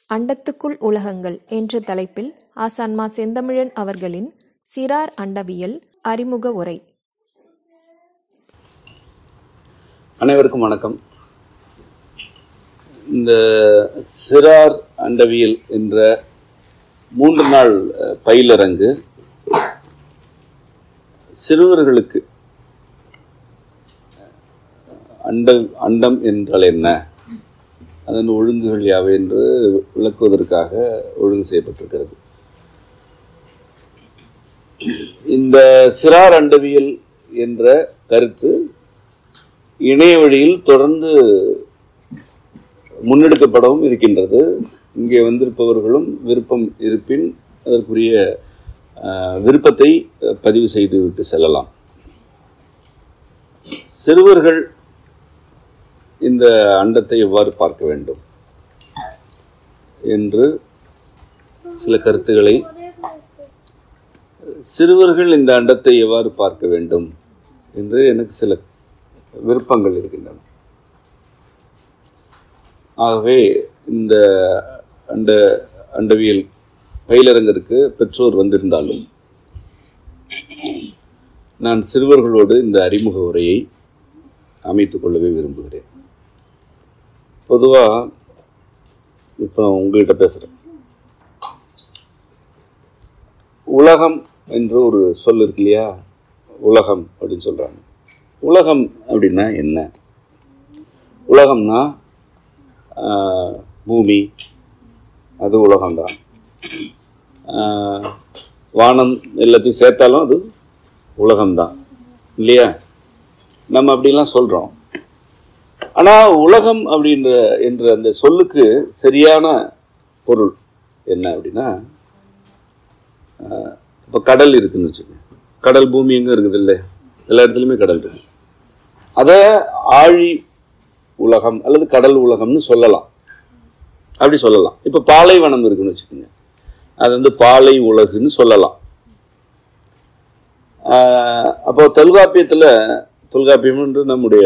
அண்டத்துக்குள் உலகங்கள் என்ற தலைப்பில் ஆசான் மா. செந்தமிழன் அவர்களின் சிறார் அண்டவியல் அறிமுக உரை. அனைவருக்கும் வணக்கம். இந்த சிறார் அண்டவியல் என்ற 3 நாள் பயிலரங்கு சிறுவர்களுக்கு அண்டம் என்றால் என்ன, அதன் ஒழுங்குகள் யாவை என்று விளக்குவதற்காக ஒழுங்கு செய்யப்பட்டிருக்கிறது. இந்த சிறார் அண்டவியல் என்ற கருத்து இணைய வழியில் தொடர்ந்து முன்னெடுக்கப்படவும் இருக்கின்றது. இங்கே வந்திருப்பவர்களும் விருப்பம் இருப்பின் அதற்குரிய விருப்பத்தை பதிவு செய்துவிட்டு செல்லலாம். சிறுவர்கள் இந்த அண்டத்தை எவ்வாறு பார்க்க வேண்டும் என்று சில கருத்துக்களை, சிறுவர்கள் இந்த அண்டத்தை எவ்வாறு பார்க்க வேண்டும் என்று எனக்கு சில விருப்பங்கள் இருக்கின்றன. ஆகவே இந்த அண்டவியல் பயிலரங்கிற்கு பெற்றோர் வந்திருந்தாலும் நான் சிறுவர்களோடு இந்த அறிமுக உரையை அமைத்துக் கொள்ளவே விரும்புகிறேன். பொதுவாக இப்போ உங்கள்கிட்ட பேசுகிறேன். உலகம் என்று ஒரு சொல் இருக்கு இல்லையா? உலகம் அப்படின்னு சொல்கிறாங்க. உலகம் அப்படின்னா என்ன? உலகம்னா பூமி, அது உலகம்தான். வானம் எல்லாத்தையும் சேர்த்தாலும் அது உலகம்தான் இல்லையா? நம்ம அப்படிலாம் சொல்கிறோம். ஆனால் உலகம் என்ற அந்த சொல்லுக்கு சரியான பொருள் என்ன அப்படின்னா, இப்போ கடல் இருக்குதுன்னு வச்சுக்கோங்க. கடல் பூமி எங்கே இருக்குது இல்லை, எல்லா இடத்துலையுமே கடல் இருக்குது. அதை ஆழி உலகம் அல்லது கடல் உலகம்னு சொல்லலாம், அப்படி சொல்லலாம். இப்போ பாலைவனம் இருக்குன்னு வச்சுக்கோங்க, அது வந்து பாலை உலகுன்னு சொல்லலாம். அப்போ தொல்காப்பியம் என்று நம்முடைய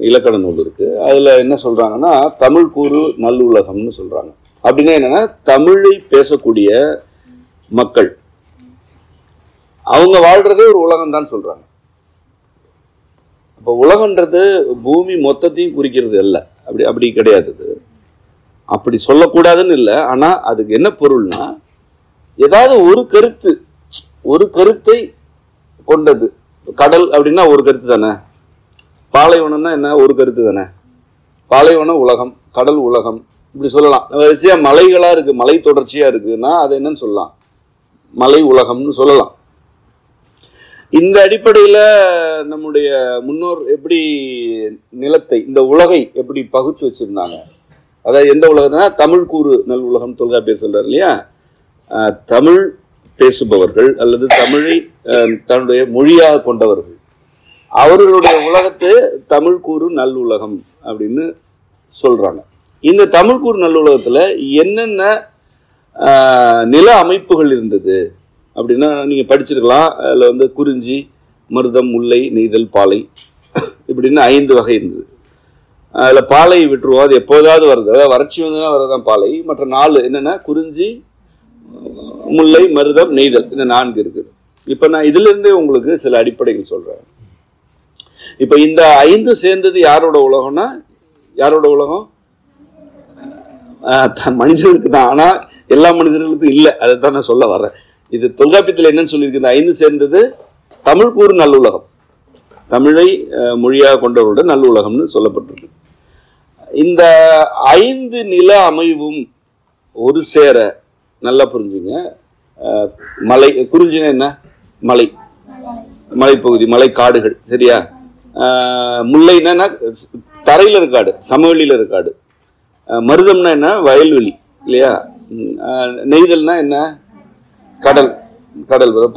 இலக்கண நூல் இருக்கு. அதுல என்ன சொல்றாங்கன்னா, தமிழ் கூறு நல்லுலகம்னு சொல்றாங்க. அப்படின்னா என்னன்னா, தமிழை பேசக்கூடிய மக்கள் அவங்க வாழ்றதே ஒரு உலகம் தான் சொல்றாங்க. அப்போ உலகன்றது பூமி மொத்தத்தையும் குறிக்கிறது அல்ல, அப்படி கிடையாது. அப்படி சொல்லக்கூடாதுன்னு இல்லை. ஆனா அதுக்கு என்ன பொருள்னா, ஏதாவது ஒரு கருத்தை கொண்டது. கடல் அப்படின்னா ஒரு கருத்து தானே. பாலைவனம்னா என்ன, ஒரு கருத்து தானே. பாலைவனம் உலகம், கடல் உலகம், இப்படி சொல்லலாம். வரிசையா மலைகளா இருக்கு, மலை தொடர்ச்சியா இருக்குன்னா அது என்னன்னு சொல்லலாம், மலை உலகம்னு சொல்லலாம். இந்த அடிப்படையில் நம்முடைய முன்னோர் எப்படி நிலத்தை, இந்த உலகை எப்படி பகுத்து வச்சிருந்தாங்க. அதாவது எந்த உலகம்னா தமிழ் கூறு நல் உலகம் தொல்காப்பியர் சொல்றாரு இல்லையா? தமிழ் பேசுபவர்கள் அல்லது தமிழை தன்னுடைய மொழியாக கொண்டவர்கள், அவர்களுடைய உலகத்தை தமிழ் கூறு நல்லுலகம் அப்படின்னு சொல்றாங்க. இந்த தமிழ் கூறு நல்லுலகத்துல என்னென்ன நில அமைப்புகள் இருந்தது அப்படின்னா நீங்க படிச்சிருக்கலாம். அதுல வந்து குறிஞ்சி, மருதம், முல்லை, நெய்தல், பாலை இப்படின்னு 5 வகை இருந்தது. அதுல பாலை விட்டுருவோம், அது எப்போதாவது வருது, அதாவது வறட்சி வந்துதான் வரதான் பாலை. மற்ற 4 என்னன்னா குறிஞ்சி, முல்லை, மருதம், நெய்தல், இந்த 4 இருக்குது. இப்ப நான் இதுல இருந்தே உங்களுக்கு சில அடிப்படைகள் சொல்றேன். இப்ப இந்த 5 சேர்ந்தது யாரோட உலகம்னா, யாரோட உலகம்? மனிதர்களுக்கு தான். ஆனா எல்லா மனிதர்களுக்கும் இல்லை, அதைத்தான் நான் சொல்ல வர்றேன். இது தொல்காப்பியத்தில் என்னன்னு சொல்லியிருக்கு, இந்த 5 சேர்ந்தது தமிழ் கூறு நல்லுலகம், தமிழை மொழியாக கொண்டவரோட நல்லுலகம்னு சொல்லப்பட்டிருக்கு. இந்த 5 நில அமைவும் ஒரு சேர, நல்லா புரிஞ்சுங்க. மலை, குறிஞ்சினா என்ன, மலை, மலைப்பகுதி, மலை காடுகள், சரியா? முல்லைன்னா தரையில இருக்காடு, சமவெளியில இருக்காடு. மருதம்னா என்ன, வயல்வெளி இல்லையா? நெய்தல்னா என்ன, கடல்.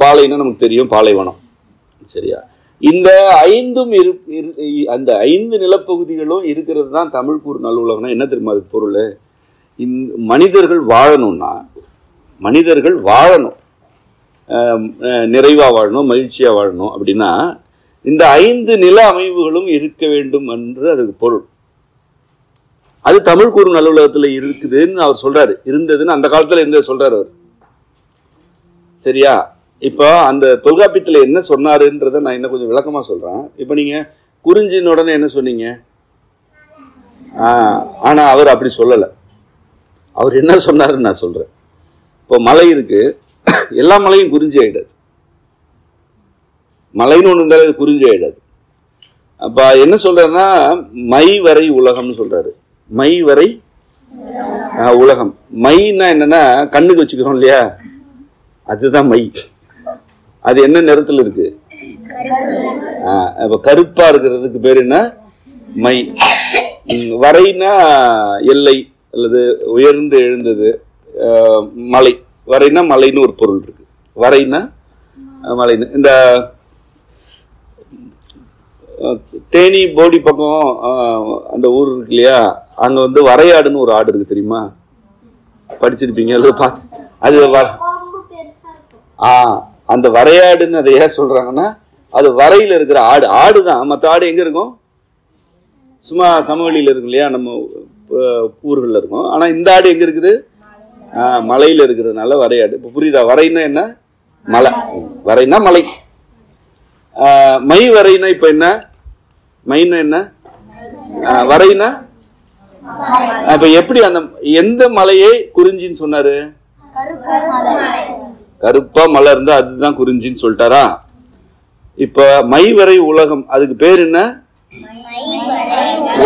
பாலைன்னா நமக்கு தெரியும், பாலைவனம், சரியா? இந்த 5ம் அந்த 5 நிலப்பகுதிகளும் இருக்கிறது தான் தமிழ் கூறு நல்லுலகம்னா என்ன தெரியுமா? அது பொருள், மனிதர்கள் வாழணும், நிறைவா வாழணும், மகிழ்ச்சியா வாழணும் அப்படின்னா இந்த 5 நில அமைவுகளும் இருக்க வேண்டும் என்று அதுக்கு பொருள். அது தமிழ் கூறும் நல்லுலகத்துல இருக்குதுன்னு அவர் சொல்றாரு. இருந்ததுன்னு அந்த காலத்துல இருந்தது சொல்றாரு அவர். சரியா? இப்போ அந்த தொல்காப்பியத்துல என்ன சொன்னாருன்றத நான் இன்னும் கொஞ்சம் விளக்கமா சொல்றேன். இப்போ நீங்க குறிஞ்சின் உடனே என்ன சொன்னீங்க? ஆனா அவர் அப்படி சொல்லல. அவர் என்ன சொன்னாருன்னு நான் சொல்றேன். இப்போ மலை இருக்கு, எல்லா மலையும் குறிஞ்சி ஆயிடாது. மலைன்னு ஒண்ணு இருந்தாலும் அது குறிஞ்சி ஆயிடாது. அப்ப என்ன சொல்றாருன்னா மை வரை உலகம்னு சொல்றாரு. மை வரை உலகம். மைன்னா என்னன்னா கண்ணுக்கு வச்சுக்கிறோம் இல்லையா, அதுதான் மை. அது என்ன நிறத்துல இருக்கு? இப்ப கருப்பா இருக்கிறதுக்கு பேர் என்ன? மை. வரைனா எல்லை அல்லது உயர்ந்து எழுந்தது. மலை, வரைனா மலைன்னு ஒரு பொருள் இருக்கு. வரைனா மலைன்னு. இந்த தேனி போடி பக்கம் அந்த ஊர் இருக்கு இல்லையா, அங்க வந்து வரையாடுன்னு ஒரு ஆடு இருக்கு, தெரியுமா? படிச்சிருப்பீங்க அல்லது பார்த்து. அது அந்த வரையாடுன்னு அதை ஏன் சொல்றாங்கன்னா அது வரையில இருக்கிற ஆடு. ஆடுதான். மற்ற ஆடு எங்க இருக்கும்? சும்மா சமவெளியில இருக்கும் இல்லையா, நம்ம ஊர்கள்ல இருக்கும். ஆனா இந்த ஆடு எங்க இருக்குது? மலையில இருக்கிறதுனால வரையாடு. இப்ப புரியுதா? வரைன்னா என்ன? மலை. வரைனா மலை. மை வரைனா இப்ப என்ன? மைனா என்ன? வரைனா அப்ப எப்படி அந்த எந்த மலையை குறிஞ்சின்னு சொன்னாரு? கருப்பா மலை இருந்தா அதுதான் குறிஞ்சின்னு சொல்லிட்டாரா? இப்ப மை வரை உலகம், அதுக்கு பேர் என்ன?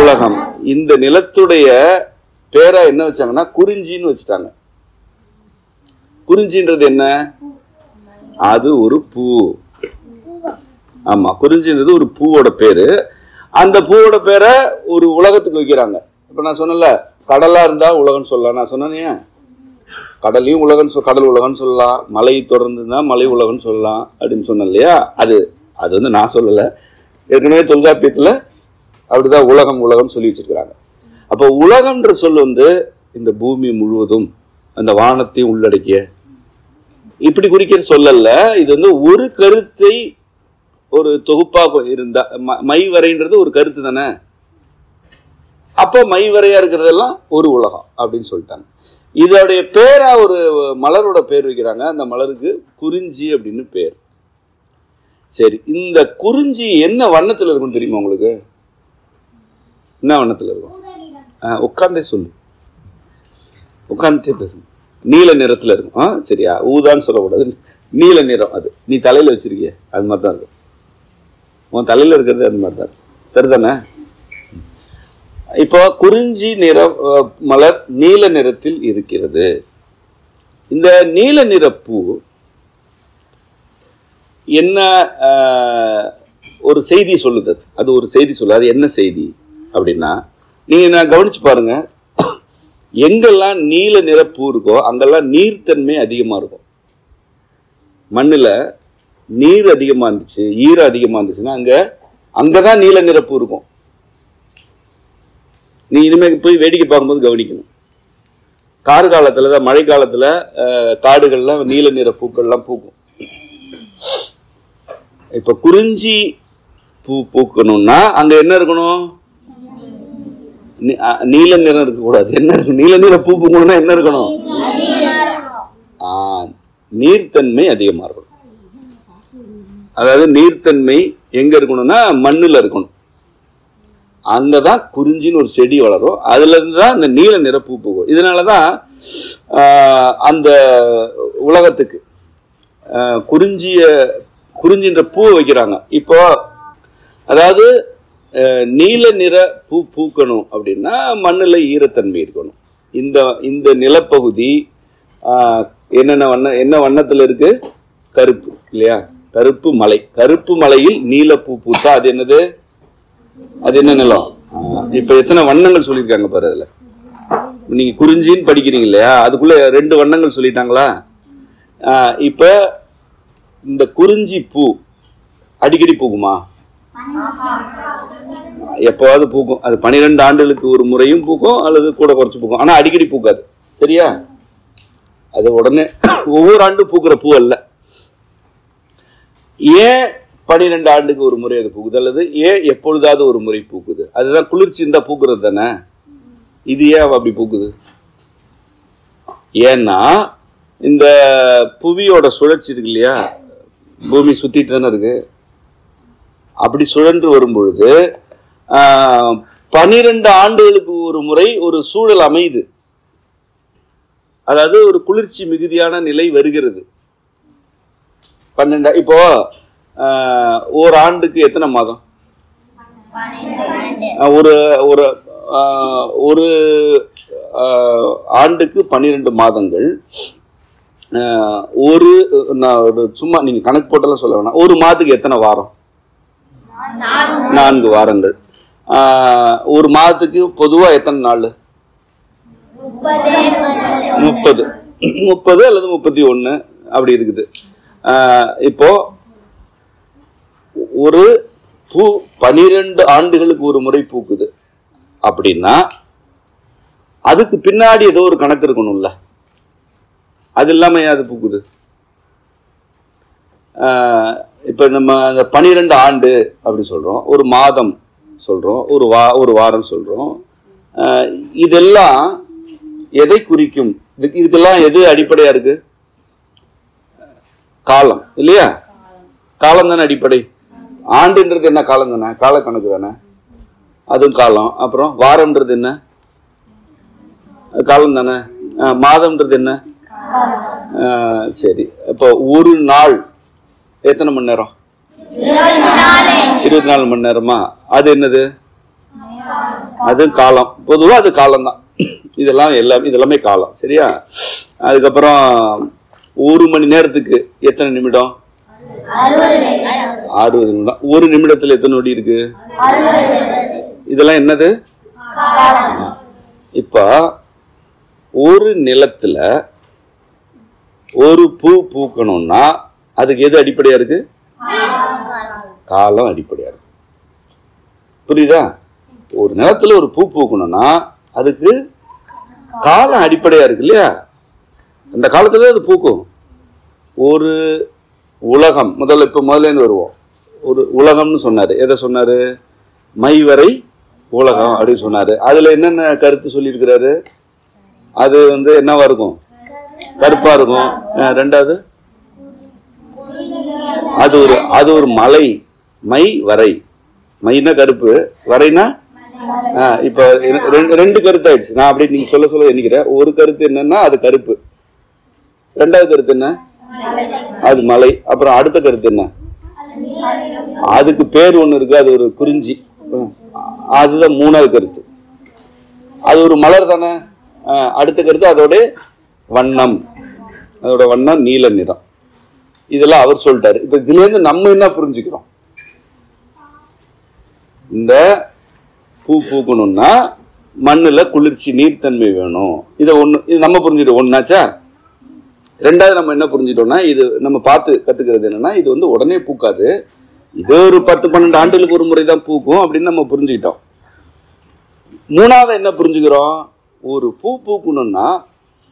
உலகம். இந்த நிலத்துடைய பேரா என்ன வச்சாங்கன்னா குறிஞ்சின்னு வச்சுட்டாங்க. குறிஞ்சின்றது என்ன? அது ஒரு பூ. ஆமா, குறிஞ்சின்றது ஒரு பூவோட பேரு. அந்த பூவோட பேரை ஒரு உலகத்துக்கு வைக்கிறாங்க. இப்ப நான் சொன்னல, கடலா இருந்தா உலகம்னு சொல்லலாம். நான் சொன்னேன் கடலையும் உலகம், கடல் உலகம்னு சொல்லலாம். மலை தொடர்ந்துன்னா மலை உலகம்னு சொல்லலாம் அப்படின்னு சொன்னேன் இல்லையா? அது வந்து நான் சொல்லல, ஏற்கனவே தொல்காப்பியத்துல அப்படிதான் உலகம் உலகம் சொல்லி வச்சிருக்கிறாங்க. அப்போ உலகம்ன்ற சொல் வந்து இந்த பூமி முழுவதும் அந்த வானத்தையும் உள்ளடக்கிய இப்படி குறிக்கிற சொல்லல. இது வந்து ஒரு கருத்தை ஒரு தொகுப்பா இருந்தா, மை வரைன்றது ஒரு கருத்து தானே. அப்போ மை வரையா இருக்கிறதெல்லாம் ஒரு உலகம் அப்படின்னு சொல்லிட்டாங்க. இதோடைய பேரா ஒரு மலரோட பேர் வைக்கிறாங்க. அந்த மலருக்கு குறிஞ்சி அப்படின்னு பேர். சரி, இந்த குறிஞ்சி என்ன வண்ணத்துல இருக்கும் தெரியுமா உங்களுக்கு? என்ன வண்ணத்துல இருக்கும்? உட்கார்ந்தே சொல்லு, உட்கார்ந்துட்டே பேசு. நீல நிறத்துல இருக்கும். சரியா? ஊதான்னு சொல்லக்கூடாது, நீல நிறம். அது நீ தலையில வச்சிருக்கிய அது மாதிரி தான் இருக்கும். உன் தலையில இருக்கிறது அது மாதிரி தான். சரிதானே? இப்போ குறிஞ்சி நிற மலர் நீல நிறத்தில் இருக்கிறது. இந்த நீல நிற பூ என்ன ஒரு செய்தி சொல்லுது. அது ஒரு செய்தி சொல்லுது. அது என்ன செய்தி அப்படின்னா, நீங்க நான் கவனிச்சு பாருங்க, எங்கெல்லாம் நீல நிற பூ இருக்கோ அங்கெல்லாம் நீர்த்தன்மை அதிகமா இருக்கும். மண்ணுல நீர் அதிகமா இருந்துச்சு, ஈரம் அதிகமா இருந்துச்சுன்னா அங்கதான் நீல நிற பூ இருக்கும். நீ இனிமே போய் வேடிக்கை பார்க்கும்போது கவனிக்கணும். கார் காலத்துலதான், மழை காலத்துல காடுகள்ல நீல நிற பூக்கள்லாம் பூக்கும். இப்ப குறிஞ்சி பூ பூக்கணும்னா அங்க என்ன இருக்கணும்? நீல நிறம் இருக்கக்கூடாது. என்ன இருக்கு? நீல நிற பூ பூக்கணும்னா என்ன இருக்கணும்? நீர்த்தன்மை அதிகமா இருக்கணும். அதாவது நீர்த்தன்மை எங்க இருக்கணும்னா மண்ணுல இருக்கணும். அங்கதான் குறிஞ்சின்னு ஒரு செடி வளரும். அதுல இருந்துதான் இந்த நீல நிற பூ பூக்கும். இதனாலதான் அந்த உலகத்துக்கு குறிஞ்சின்ற பூ வைக்கிறாங்க. இப்போ அதாவது நீல நிற பூ பூக்கணும் அப்படின்னா மண்ணுல ஈரத்தன்மை இருக்கணும். இந்த நிலப்பகுதி என்ன வண்ணத்துல இருக்கு? கருப்பு இல்லையா? கருப்பு மலை. கருப்பு மலையில் நீல பூ பூத்தா அது என்னது? அது என்ன நிலம்? இப்ப எத்தனை வண்ணங்கள் சொல்லியிருக்காங்க பாரு. அதுல நீங்க குறிஞ்சின்னு படிக்கிறீங்க இல்லையா, அதுக்குள்ள 2 வண்ணங்கள் சொல்லிட்டாங்களா? இப்ப இந்த குறிஞ்சி பூ அடிக்கடி பூக்குமா? எப்பவாவது பூக்கும். அது 12 ஆண்டுகளுக்கு ஒரு முறையும் பூக்கும், அல்லது கூட குறைச்சு பூக்கும். ஆனா அடிக்கடி பூக்காது. சரியா? அது உடனே ஒவ்வொரு ஆண்டும் பூக்கிற பூ அல்ல. ஏன் 12 ஆண்டுக்கு ஒரு முறை அது பூக்குது, அல்லது ஏன் எப்பொழுதாவது ஒரு முறை பூக்குது? அதுதான் குளிர்ச்சி இருந்தா பூக்குறது தானே. இது ஏன் அப்படி பூக்குது? ஏன்னா இந்த புவியோட சுழற்சி இருக்கு இல்லையா, பூமி சுத்திட்டு தானே இருக்கு. அப்படி சுழன்று வரும் பொழுது 12 ஆண்டுகளுக்கு ஒரு முறை ஒரு சூழல் அமையுது. அதாவது ஒரு குளிர்ச்சி மிகுதியான நிலை வருகிறது. 12 இப்போ ஒரு ஆண்டுக்கு எத்தனை மாதம்? ஒரு ஒரு ஒரு ஆண்டுக்கு 12 மாதங்கள். ஒரு சும்மா நீங்க கணக்கு போட்டெல்லாம் சொல்ல வேணாம். ஒரு மாதத்துக்கு எத்தனை வாரம்? 4 வாரங்கள். ஒரு மாதத்துக்கு பொதுவா எத்தனை நாள்? 30 அல்லது 31 அப்படி இருக்குது. இப்போ ஒரு பூ 12 ஆண்டுகளுக்கு ஒரு முறை பூக்குது அப்படின்னா அதுக்கு பின்னாடி ஏதோ ஒரு கணக்கு இருக்கணும்ல. அது இல்லாம அது பூக்குது. இப்ப நம்ம 12 ஆண்டு அப்படி சொல்றோம், ஒரு மாதம் சொல்றோம், ஒரு வாரம் சொல்றோம். இதெல்லாம் எதை குறிக்கும்? இதுக்கெல்லாம் எது அடிப்படையா இருக்கு? காலம் இல்லையா? காலம் தானே அடிப்படை. ஆண்டுன்றது என்ன? காலம் தானே, கால கணக்கு தானே, அதுவும் காலம். அப்புறம் வாரம்ன்றது என்ன? காலம் தானே. மாதம்ன்றது என்ன? சரி. இப்போ ஒரு நாள் எத்தனை மணி நேரம்? 24 மணி நேரமா? அது என்னது? அது காலம். பொதுவா அது காலம் தான். இதெல்லாமே காலம். சரியா? அதுக்கப்புறம் ஒரு மணி நேரத்துக்கு எத்தனை நிமிடம்? 60 நிமிடம். ஒரு நிமிடத்துல எத்தனை நொடி இருக்கு? இதெல்லாம் என்னது? இப்ப ஒரு நிலத்துல ஒரு பூ பூக்கணும்னா அதுக்கு எது அடிப்படையா இருக்கு? காலம் அடிப்படையா இருக்கு. புரியுதா? ஒரு நிலத்துல ஒரு பூ பூக்கணும்னா அதுக்கு காலம் அடிப்படையா இருக்கு இல்லையா? அந்த காலத்துல அது பூக்கும். ஒரு உலகம் முதல்ல இருந்து வருவோம். ஒரு உலகம்னு சொன்னாரு. எதை சொன்னாரு? மைவரை உலகம் அப்படின்னு சொன்னாரு. அதுல என்னென்ன கருத்து சொல்லியிருக்கிறாரு? அது என்னவா இருக்கும்? கருப்பா இருக்கும். ரெண்டாவது அது ஒரு மலை. மை வரை. மைனா கருப்பு, வரைனா இப்ப ரெண்டு கருத்து ஆயிடுச்சு. நான் அப்படி நீங்க சொல்ல எண்ணிக்கிறேன். ஒரு கருத்து என்னன்னா அது கருப்பு. ரெண்டாவது கருத்து என்ன? அது மலை. அப்புறம் அடுத்த கருத்து என்ன? அதுக்கு பேர் ஒண்ணு இருக்கு, அது ஒரு குறிஞ்சி. அதுதான் மூணாவது கருத்து. அது ஒரு மலர் தானே. அடுத்த கருத்து அதோட வண்ணம். அதோட வண்ணம் நீல நிறம். இதெல்லாம் அவர் சொல்லிட்டாரு. இப்ப இதுல இருந்து நம்ம என்ன புரிஞ்சுக்கிறோம்? இந்த பூ பூக்கணும்னா மண்ணுல குளிர்ச்சி நீர்த்தன்மை வேணும். இது நம்ம புரிஞ்சுட்டோம். ஒன்னாச்சா? ரெண்டாவது நம்ம என்ன புரிஞ்சுட்டோம்னா, இது நம்ம பார்த்து கத்துக்கிறது என்னன்னா, இது உடனே பூக்காது. இது ஒரு 10-12 ஆண்டுகளுக்கு ஒரு முறை தான் பூக்கும் அப்படின்னு நம்ம புரிஞ்சுக்கிட்டோம். மூணாவது என்ன புரிஞ்சுக்கிறோம்? ஒரு பூ பூக்கணும்னா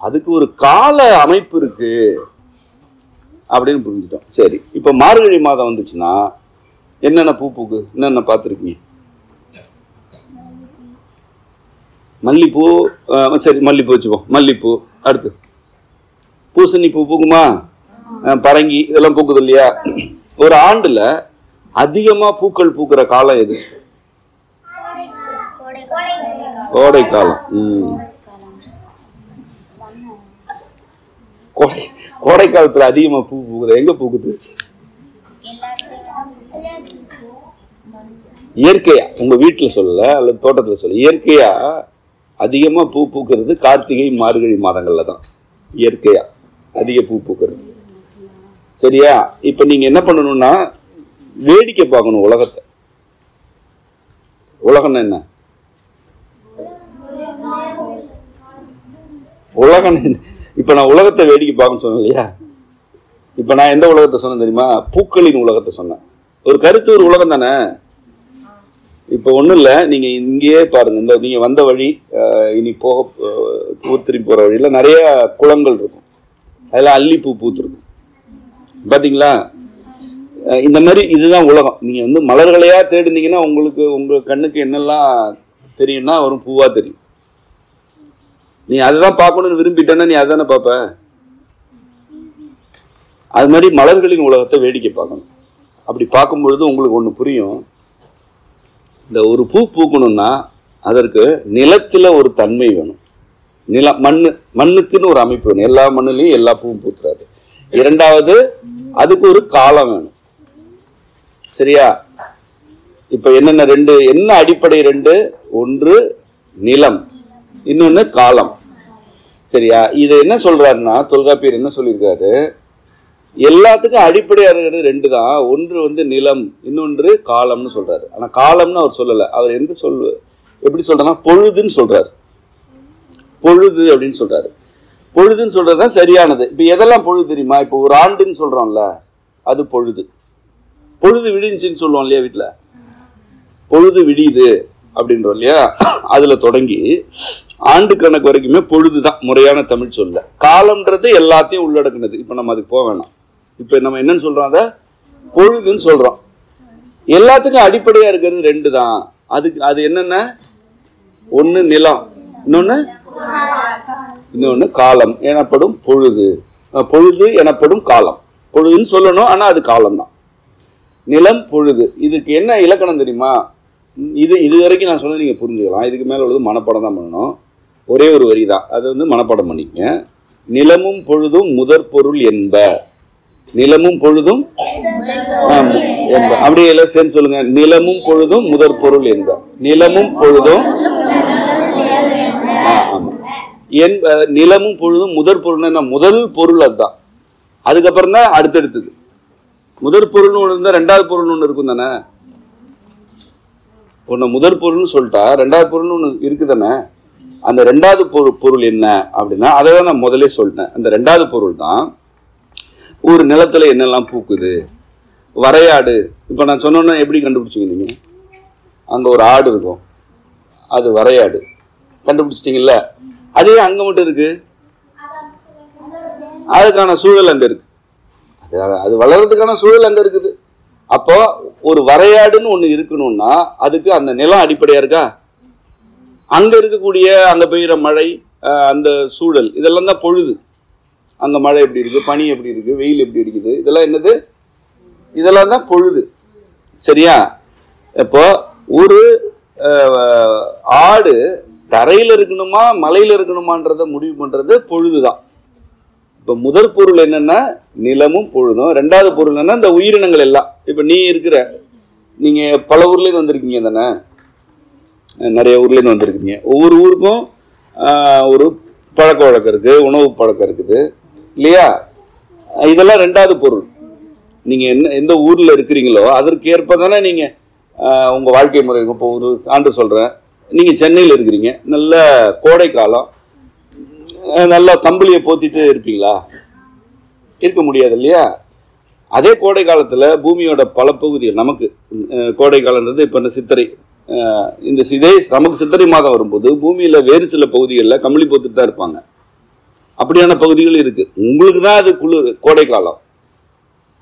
அதுக்கு ஒரு கால அமைப்பு இருக்கு அப்படின்னு புரிஞ்சுட்டோம். சரி, இப்ப மார்கழி மாதம் வந்துச்சுன்னா என்னென்ன பூ பூக்கு? என்னென்ன பார்த்துருக்கீங்க? மல்லிப்பூ. சரி, மல்லிப்பூ வச்சுப்போம். மல்லிப்பூ. அடுத்து பூசணி பூ பூக்குமா? பரங்கி இதெல்லாம் பூக்குது இல்லையா? ஒரு ஆண்டுல அதிகமா பூக்கள் பூக்கிற காலம் எது? கோடை காலம். கோடை காலத்துல அதிகமா பூ பூக்குது. எங்க பூக்குது? இயற்கையா, உங்க வீட்டுல சொல்லல அல்லது தோட்டத்துல சொல்ல, இயற்கையா அதிகமா பூ பூக்கிறது கார்த்திகை மார்கழி மாதங்கள்ல தான் இயற்கையா அதிக பூ பூக்கிறது. சரியா? இப்ப நீங்க என்ன பண்ணணும்னா வேடிக்கை பார்க்கணும் உலகத்தை. உலகம் என்ன? உலகம் இப்ப நான் உலகத்தை வேடிக்கை பார்க்கணும் சொன்னேன் இல்லையா? இப்ப நான் எந்த உலகத்தை சொன்னேன் தெரியுமா? பூக்களின் உலகத்தை சொன்னேன். ஒரு கருத்து ஒரு உலகம் தானே. இப்ப ஒண்ணும் இல்ல, நீங்க இங்கேயே பாருங்க. இந்த நீங்க வந்த வழி, இனி போக ஊர் திரும்பி போற வழியில நிறைய குளங்கள் இருக்கும். அதெல்லாம் அல்லிப்பூ பூத்துருக்கும். பாத்தீங்களா? இந்த மாதிரி இதுதான் உலகம். நீங்க மலர்களையா தேடினீங்கன்னா உங்களுக்கு உங்க கண்ணுக்கு என்னெல்லாம் தெரியும்னா ஒரு பூவா தெரியும். நீ அதுதான் பார்க்கணும்னு விரும்பிட்டேன்னா நீ அதுதானே பார்ப்ப. அது மாதிரி மலர்களின் உலகத்தை வேடிக்கை பார்க்கணும். அப்படி பார்க்கும்பொழுது உங்களுக்கு ஒன்று புரியும். இந்த ஒரு பூ பூக்கணும்னா அதற்கு நிலத்துல ஒரு தன்மை வேணும். மண்ணுக்குன்னு ஒரு அமைப்பு வேணும். எல்லா மண்ணுலையும் எல்லா பூவும் பூத்துறாது. இரண்டாவது, அதுக்கு ஒரு காலம் வேணும். சரியா? இப்ப என்ன அடிப்படை? ஒன்று நிலம், இன்னொன்னு காலம். சரியா? இதை என்ன சொல்றாருன்னா, தொல்காப்பியர் என்ன சொல்லியிருக்காரு, எல்லாத்துக்கும் அடிப்படையா இருக்கிறது தான். ஒன்று நிலம், இன்னொன்று காலம்னு சொல்றாரு. ஆனா காலம்னு அவர் சொல்லல. அவர் எப்படி சொல்றாருன்னா பொழுதுன்னு சொல்றாரு. பொழுது அப்படின்னு சொல்றாரு. பொழுதுன்னு சொல்றதுதான் சரியானது. இப்ப எதெல்லாம் பொழுது தெரியுமா? இப்ப ஒரு ஆண்டுன்னு சொல்றோம்ல, அது பொழுது. பொழுது விடிஞ்சுன்னு சொல்லுவோம் இல்லையா வீட்டுல, பொழுது விடியுது அப்படின்றோம் இல்லையா, அதுல தொடங்கி ஆண்டு கணக்கு வரைக்குமே பொழுதுதான் முறையான தமிழ் சொல்ல. காலம்ன்றது எல்லாத்தையும் உள்ளடக்குனது. இப்ப நம்ம அதுக்கு போக வேணாம். இப்ப நம்ம என்னன்னு சொல்றோம், அத பொழுதுன்னு சொல்றோம். எல்லாத்துக்கும் அடிப்படையா இருக்கிறது தான். அது என்னென்ன? ஒன்னு நிலம், இன்னொன்னு காலம் எனப்படும் பொழுது. பொழுது எனப்படும் காலம். பொழுதுன்னு சொல்லணும், ஆனா அது காலம் தான். நிலம், பொழுது. இதுக்கு என்ன இலக்கணம் தெரியுமா? இது வரைக்கும் நான் சொன்னது நீங்க புரிஞ்சுக்கலாம். இதுக்கு மேல உள்ளது மனப்பாடம் தான் பண்ணணும். ஒரே ஒரு வரி தான், அது மனப்பாடம் பண்ணிக்கங்க. நிலமும் பொழுதும் முதற் பொருள் என்ப. நிலமும் பொழுதும் என்ப. அப்படியே எல்லாம் சேர்ந்து சொல்லுங்க. நிலமும் பொழுதும் முதற் பொருள் என்ப. நிலமும் பொழுதும், நிலமும் பொழுதும் முதற் பொருள். முதல் பொருள் அதுதான். அதுக்கப்புறம் தான் அடுத்தடுத்தது. முதற் பொருள்னு ஒண்ணு இருந்தா ரெண்டாவது பொருள் ஒண்ணு இருக்கும் தானே. ஒன்னு முதற் பொருள்னு சொல்லிட்டா ரெண்டாவது பொருள்னு ஒண்ணு இருக்கு தானே. அந்த ரெண்டாவது பொருள் என்ன அப்படின்னா, அதை தான் நான் முதலே சொல்லிட்டேன். அந்த ரெண்டாவது பொருள் தான் ஒரு நிலத்துல என்னெல்லாம் பூக்குது. வரையாடு, இப்ப நான் சொன்னோன்னா எப்படி கண்டுபிடிச்சிங்க நீங்க? அங்க ஒரு ஆடு இருக்கும், அது வரையாடு. கண்டுபிடிச்சிட்டீங்கல்ல? அதே அங்க மட்டும் இருக்கு, அதுக்கான சூழல் அங்க இருக்கு. அது வளர்றதுக்கான சூழல் அங்க இருக்குது. அப்போ ஒரு வரையாடுன்னு ஒண்ணு இருக்கணும்னா அதுக்கு அந்த நிலம் அடிப்படையா இருக்கா? அங்க இருக்கக்கூடிய அங்க பெய்யுற மழை, அந்த சூழல், இதெல்லாம் தான் பொழுது. அங்க மழை எப்படி இருக்கு, பனி எப்படி இருக்கு, வெயில் எப்படி இருக்குது, இதெல்லாம் என்னது? இதெல்லாம் தான் பொழுது. சரியா? இப்போ ஒரு ஆடு தரையில இருக்கணுமா மலையில இருக்கணுமான்றத முடிவு பண்றது பொழுதுதான். இப்ப முதற் பொருள் என்னன்னா நிலமும் பொழுதும். ரெண்டாவது பொருள் என்னன்னா இந்த உயிரினங்கள் எல்லாம். இப்ப நீங்க பல ஊர்ல இருந்து வந்திருக்கீங்க தானே, நிறைய ஊர்ல இருந்து வந்திருக்கீங்க. ஒவ்வொரு ஊருக்கும் ஒரு பழக்க வழக்கம் இருக்கு, உணவு பழக்கம் இருக்குது இல்லையா? இதெல்லாம் ரெண்டாவது பொருள். நீங்க எந்த ஊர்ல இருக்கிறீங்களோ அதற்கு ஏற்பதானே நீங்க உங்க வாழ்க்கை முறை இருக்கும். இப்போ ஒரு சான்று சொல்றேன், நீங்க சென்னையில் இருக்கிறீங்க, நல்ல கோடை காலம், நல்லா கம்பளியை போத்திட்டு இருப்பீங்களா? இருக்க முடியாது இல்லையா? அதே கோடை காலத்துல பூமியோட பல பகுதிகள், நமக்கு கோடை காலம்ன்றது இப்ப சித்திரை, இதே நமக்கு சித்திரை மாதம் வரும்போது பூமியில வேறு சில பகுதிகளில் கம்பளி போத்துட்டு தான் இருப்பாங்க. அப்படியான பகுதிகள் இருக்கு. உங்களுக்கு தான் அது குளிர், கோடை காலம்.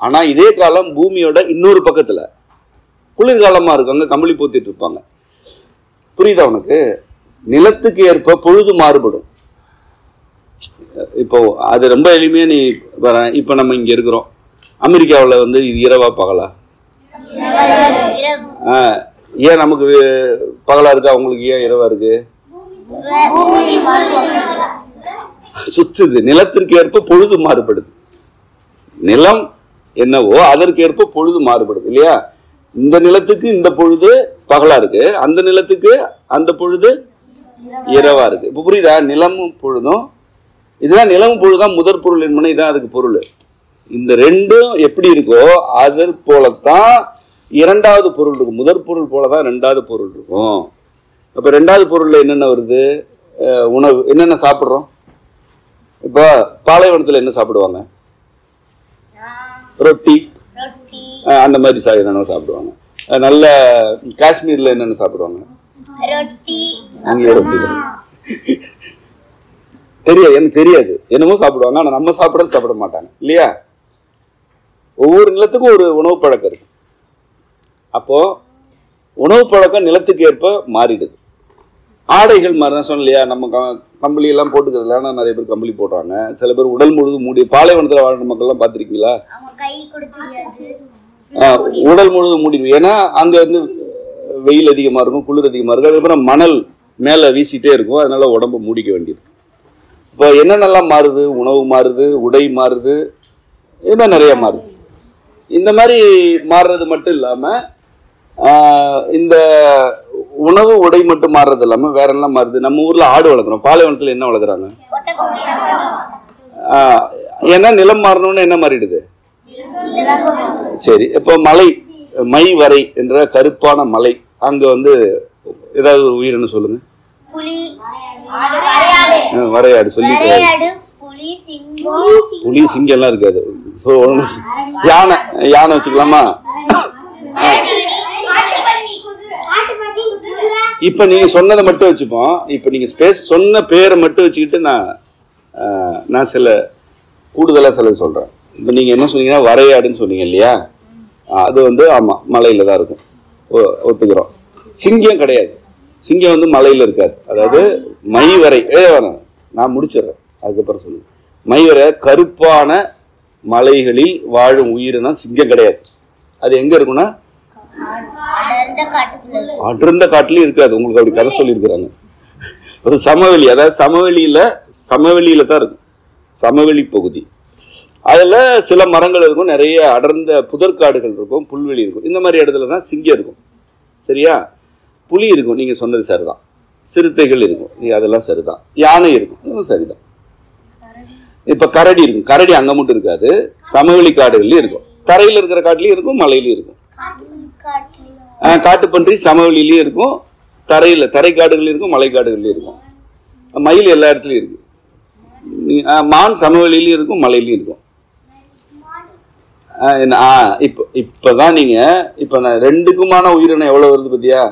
ஆனா இதே காலம் பூமியோட இன்னொரு பக்கத்துல குளிர்காலமா இருக்கும், அங்க கம்பளி போத்திட்டு இருப்பாங்க. புரியுதா உனக்கு? நிலத்துக்கு ஏற்ப பொழுது மாறுபடும். இப்போ அது ரொம்ப எளிமையா நீ இப்ப நம்ம இங்க இருக்கிறோம், அமெரிக்காவில் இது இரவா பகலா? ஏன் நமக்கு பகலா இருக்கு, அவங்களுக்கு ஏன் இரவா இருக்கு? சுத்துது. நிலத்திற்கு ஏற்ப பொழுது மாறுபடுது. நிலம் என்னவோ அதற்கு ஏற்ப பொழுது மாறுபடுது இல்லையா? இந்த நிலத்துக்கு இந்த பொழுது பகலா இருக்கு, அந்த நிலத்துக்கு அந்த பொழுது இரவா இருக்கு. இப்ப புரியுதா? நிலமும் பொழுதும், இதுதான் நிலமும் பொழுதுதான் முதற் பொருள் என்பன. இதான் அதுக்கு பொருள். இந்த ரெண்டும் எப்படி இருக்கோ அது போலத்தான் இரண்டாவது பொருள் இருக்கும். முதற் பொருள் போலதான் ரெண்டாவது பொருள் இருக்கும். அப்ப ரெண்டாவது பொருள்ல என்னென்ன வருது? உணவு. என்னென்ன சாப்பிட்றோம்? இப்ப பாலைவனத்துல என்ன சாப்பிடுவாங்க? ரொட்டி, அந்த மாதிரி சாப்பிடுவாங்க. நல்ல காஷ்மீர்ல என்னென்ன சாப்பிடுவாங்க? அங்கேயே ரொட்டி. தெரியாது, எனக்கு தெரியாது, என்னமோ சாப்பிடுவாங்க. ஆனா நம்ம சாப்பிடறது சாப்பிட மாட்டாங்க இல்லையா? ஒவ்வொரு நிலத்துக்கும் ஒரு உணவு பழக்கம் இருக்கு. அப்போ உணவு பழக்கம் நிலத்துக்கு ஏற்ப மாறிடுது. ஆடைகள் மாதிரி தான் சொன்னலையா, நம்ம கம்பளி எல்லாம் போட்டுக்கிறதுல. ஆனால் நிறைய பேர் கம்பளி போடுறாங்க. சில பேர் உடல் முழுதும் மூடி, பாலைவனத்தில் வாழ்ற மக்கள்லாம் பார்த்துருக்கீங்களா? உடல் முழுதும் மூடி. ஏன்னா அங்கே வந்து வெயில் அதிகமாக இருக்கும், குளிர் அதிகமாக இருக்கும். அதுக்கப்புறம் மணல் மேலே வீசிட்டே இருக்கும், அதனால உடம்பு மூடிக்க வேண்டியது. இப்போ என்னென்னலாம் மாறுது? உணவு மாறுது, உடை மாறுது, இது மாதிரி நிறைய மாறுது. இந்த மாதிரி மாறுறது மட்டும் இல்லாமல் இந்த உணவு உடை மட்டும் மாறுறது இல்லாமல் வேற எல்லாம் மாறுது. நம்ம ஊரில் ஆடு வளர்க்குறோம், பாலைவனத்தில் என்ன வளர்க்குறாங்க? ஏன்னா நிலம் மாறணும்னு என்ன மாறிடுது? சரி, இப்போ மலை, மை வரை என்ற கருப்பான மலை, அங்கே வந்து ஏதாவது ஒரு உயிரினம் சொல்லுங்க. வரையாடு சொல்லிட்டு, புலி சிங்கம் எல்லாம் இருக்காது. யானை, யானை வச்சுக்கலாமா? இப்ப நீங்க சொன்னதை மட்டும் வச்சுப்போம். இப்ப நீங்க சொன்ன பேரை மட்டும் வச்சுக்கிட்டு நான் சில கூடுதலா சில சொல்றேன். இப்ப நீங்க என்ன சொன்னீங்கன்னா வரையாடுன்னு சொன்னீங்க இல்லையா? அது வந்து ஆமா மலையில தான் இருக்கும், ஒத்துக்கிறோம். சிங்கம் கிடையாது. சிங்கம் வந்து மலையில இருக்காது. அதாவது மைவரை, நான் முடிச்சிடுறேன் அதுக்கப்புறம் சொல்லுங்க. மைவரை கருப்பான மலைகளில் வாழும் உயிரினம் சிங்கம் கிடையாது. அது எங்க இருக்குன்னா அடர்ந்த காட்டுலயும் இருக்காது. உங்களுக்கு அப்படி கதை சொல்லியிருக்கிறாங்க. ஒரு சமவெளி, அதாவது சமவெளியில தான் இருக்கும், சமவெளி பகுதி. அதுல சில மரங்கள் இருக்கும், நிறைய அடர்ந்த புதற்காடுகள் இருக்கும், புல்வெளி இருக்கும். இந்த மாதிரி இடத்துல தான் சிங்கம் இருக்கும். சரியா? புலி இருக்கும், நீங்க சொன்னது சரிதான். சிறுத்தைகள் இருக்கும், அதெல்லாம் சரிதான். யானை இருக்கும், சரிதான். இப்ப கரடி இருக்கும். கரடி அங்க மட்டும் இருக்காது, சமவெளி காடுகள்லயும் இருக்கும். தரையில இருக்கிற காட்டுலயும் இருக்கும், மலையிலயும் இருக்கும். காட்டுப்பன்றி சமவெளியிலயும் இருக்கும், தரை காடுகள்லயும் இருக்கும், மலை காடுகள்லயும் இருக்கும். மயில் எல்லா இடத்துலயும் இருக்கு. மான் சமவெளியிலயும் இருக்கும், மலையிலயும் இருக்கும். இப்பதான் நீங்க இப்ப ரெண்டுக்குமான உயிரினம் எவ்வளவு வருது பத்தியா?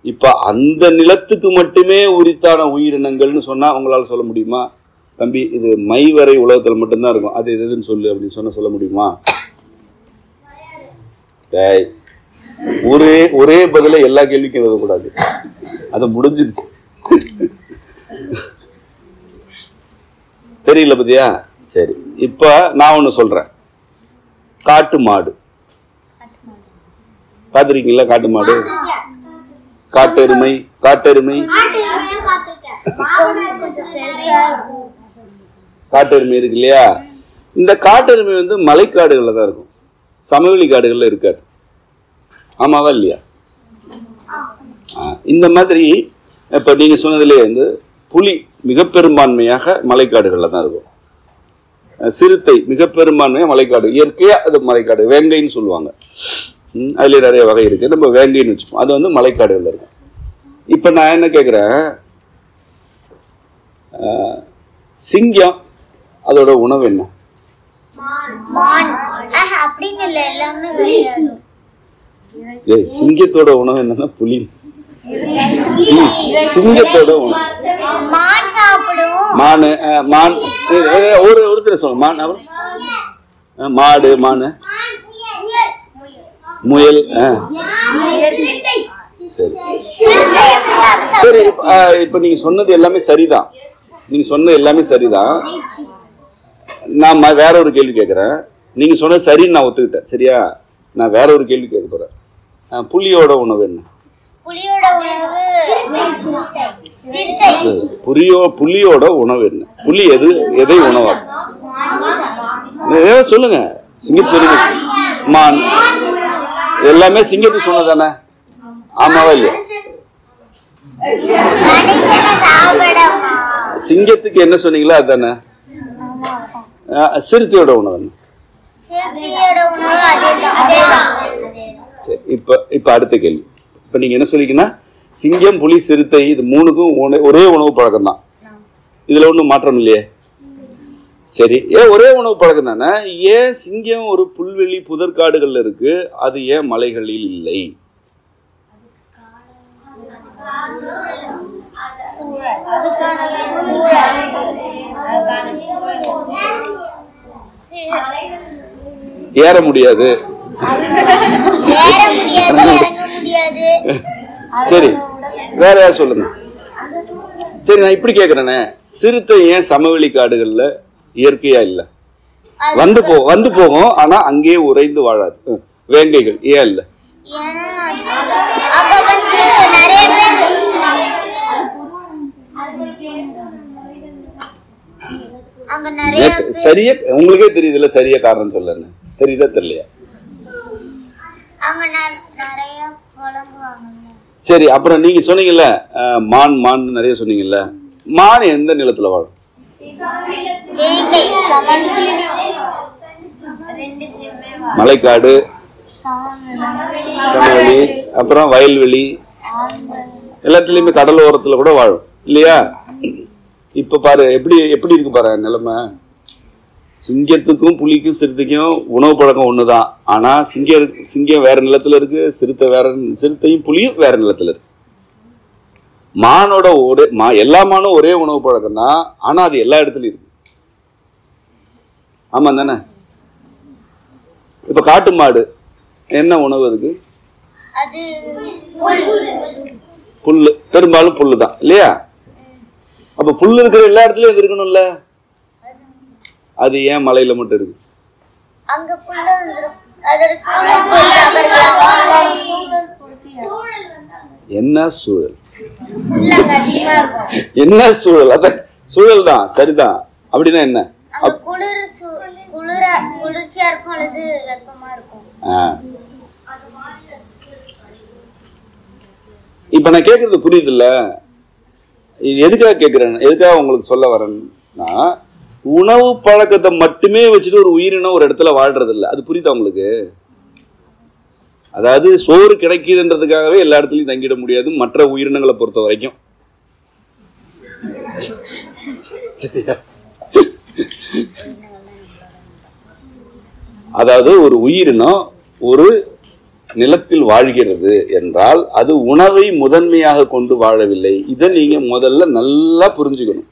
இப்ப அந்த நிலத்துக்கு மட்டுமே உரித்தான உயிரினங்கள்னு சொன்னா உங்களால சொல்ல முடியுமா? தம்பி, இது மைவரை உலகத்துல மட்டும்தான் இருக்கும், அது எதுன்னு சொல்லு அப்படின்னு சொல்ல முடியுமா? ஒரே பதில எல்லா கேள்விக்கும் எழுதக்கூடாது, அது முடிஞ்சிருச்சு. தெரியல பத்தியா? சரி, இப்ப நான் ஒண்ணு சொல்றேன். காட்டு மாடு பாத்திருக்கீங்களா? காட்டு மாடு, காட்டெருமை, காட்டெருமை இருக்கு இல்லையா? இந்த காட்டெருமை வந்து மலைக்காடுகள்ல தான் இருக்கும், சமவெளி காடுகள்ல இருக்காது. ஆமாவா இல்லையா? இந்த மாதிரி இப்ப நீங்க சொன்னதுலேயே வந்து புலி மிக பெரும்பான்மையாக மலைக்காடுகள்ல தான் இருக்கும். சிறுத்தை மிக பெரும்பான்மையா மலைக்காடு, இயற்கையா அது மலைக்காடு. வேங்கைன்னு சொல்லுவாங்க, அதுல நிறைய வகை இருக்கு. நம்ம வேங்கைன்னு வச்சுப்போம், அது வந்து மலைக்காடுகள்ல இருக்கும். இப்ப நான் என்ன கேக்குறேன், சிங்கம் அதோட உணவு என்ன? சிங்கத்தோட உணவு என்னன்னா புலி. சிங்கத்தோட உணவு மான். ஒருத்தர் சொல்ல மான், மாடு, மானு, முயல். சரி, இப்ப நீங்க சொன்னது எல்லாமே சரிதான். நான் வேற ஒரு கேள்வி கேட்கிறேன். நீங்க சொன்னது சரின்னு நான் ஒத்துக்கிட்டேன். சரியா? நான் வேற ஒரு கேள்வி கேட்க போறேன். புலியோட உணவு என்ன? புலியோட உணவு என்ன? புலி எதை உணவாகும்? சொல்லுங்க, சிங்கத்து சொல்லுங்க. மான் எல்லாமே சிங்கத்து சொன்னதானே? ஆமாவா இல்லையா? சிங்கத்துக்கு என்ன சொன்னீங்களோ அதுதானே? சிறுத்தையோட உணவு என்ன? இப்ப அடுத்த கேள்வி. இப்ப நீங்க என்ன சொல்லிங்கன்னா, சிங்கம், புலி, சிறுத்தை இது மூணுக்கும் ஒரே உணவு பழக்கம் தான், இதுல ஒண்ணும் மாற்றம் இல்லையே? சரி, ஏன் ஒரே உணவு பழக்கம் தானே? ஏன் சிங்கம் ஒரு புல்வெளி புதற்காடுகள்ல இருக்கு, அது ஏன் மலைகளில் இல்லை? ஏற முடியாது. சரி, வேற யார் சொல்லுங்க. சரி, நான் இப்படி கேக்குறேனே, சிறுத்தை ஏன் சமவெளி காடுகள்ல இயற்கையா இல்ல? வந்து போகும், ஆனா அங்கேயே உறைந்து வாழாது. வேங்கைகள் ஏன் இல்ல? சரியா உங்களுக்கே தெரியுதுல்ல, சரியா காரணம் சொல்லு. தெரியுதா தெரியலையா? சரி, அப்புறம் நீங்க சொன்னீங்கல்ல மான் நிறைய சொன்னீங்கல்ல, மான் எந்த நிலத்துல வாழும்? மலைக்காடு, சமவெளி, அப்புறம் வயல்வெளி, எல்லாத்துலயுமே கடல் ஓரத்துல கூட வாழும் இல்லையா? இப்ப பாரு எப்படி இருக்கு பாரு நிலைமை. சிங்கத்துக்கும் புலிக்கும் சிறுத்தைக்கும் உணவு பழக்கம் ஒண்ணுதான். ஆனா சிங்கம் வேற நிலத்துல இருக்கு, சிறுத்தையும் புலியும் வேற நிலத்துல இருக்கு. மானோட எல்லா மானும் ஒரே உணவு பழக்கம் தான், ஆனா அது எல்லா இடத்துலயும் இருக்கு. ஆமா தானே? இப்ப காட்டு மாடு என்ன உணவு இருக்கு? புல்லு, பெரும்பாலும் புல்லு தான் இல்லையா? அப்ப புல்லு இருக்கிற எல்லா இடத்துலயும் இது இருக்கணும்ல. அது ஏன் மலையில மட்டும் இருக்கு? என்ன சூழல்? என்ன சூழல்? அத சூழல் தான், சரிதான். அப்படின்னா என்ன? இப்ப நான் கேக்குறது புரியுது இல்ல? எதுக்காக கேக்குறேன், எதுக்காக உங்களுக்கு சொல்ல வரேன்னா, உணவு பழக்கத்தை மட்டுமே வச்சுட்டு ஒரு உயிரினம் ஒரு இடத்துல வாழ்றது இல்லை. அது புரியுதா உங்களுக்கு? அதாவது சோறு கிடைக்குதுன்றதுக்காகவே எல்லா இடத்துலயும் தங்கிட முடியாது மற்ற உயிரினங்களை பொறுத்த வரைக்கும். அதாவது ஒரு உயிரினம் ஒரு நிலத்தில் வாழ்கிறது என்றால் அது உணவை முதன்மையாக கொண்டு வாழவில்லை. இதை நீங்க முதல்ல நல்லா புரிஞ்சுக்கணும்.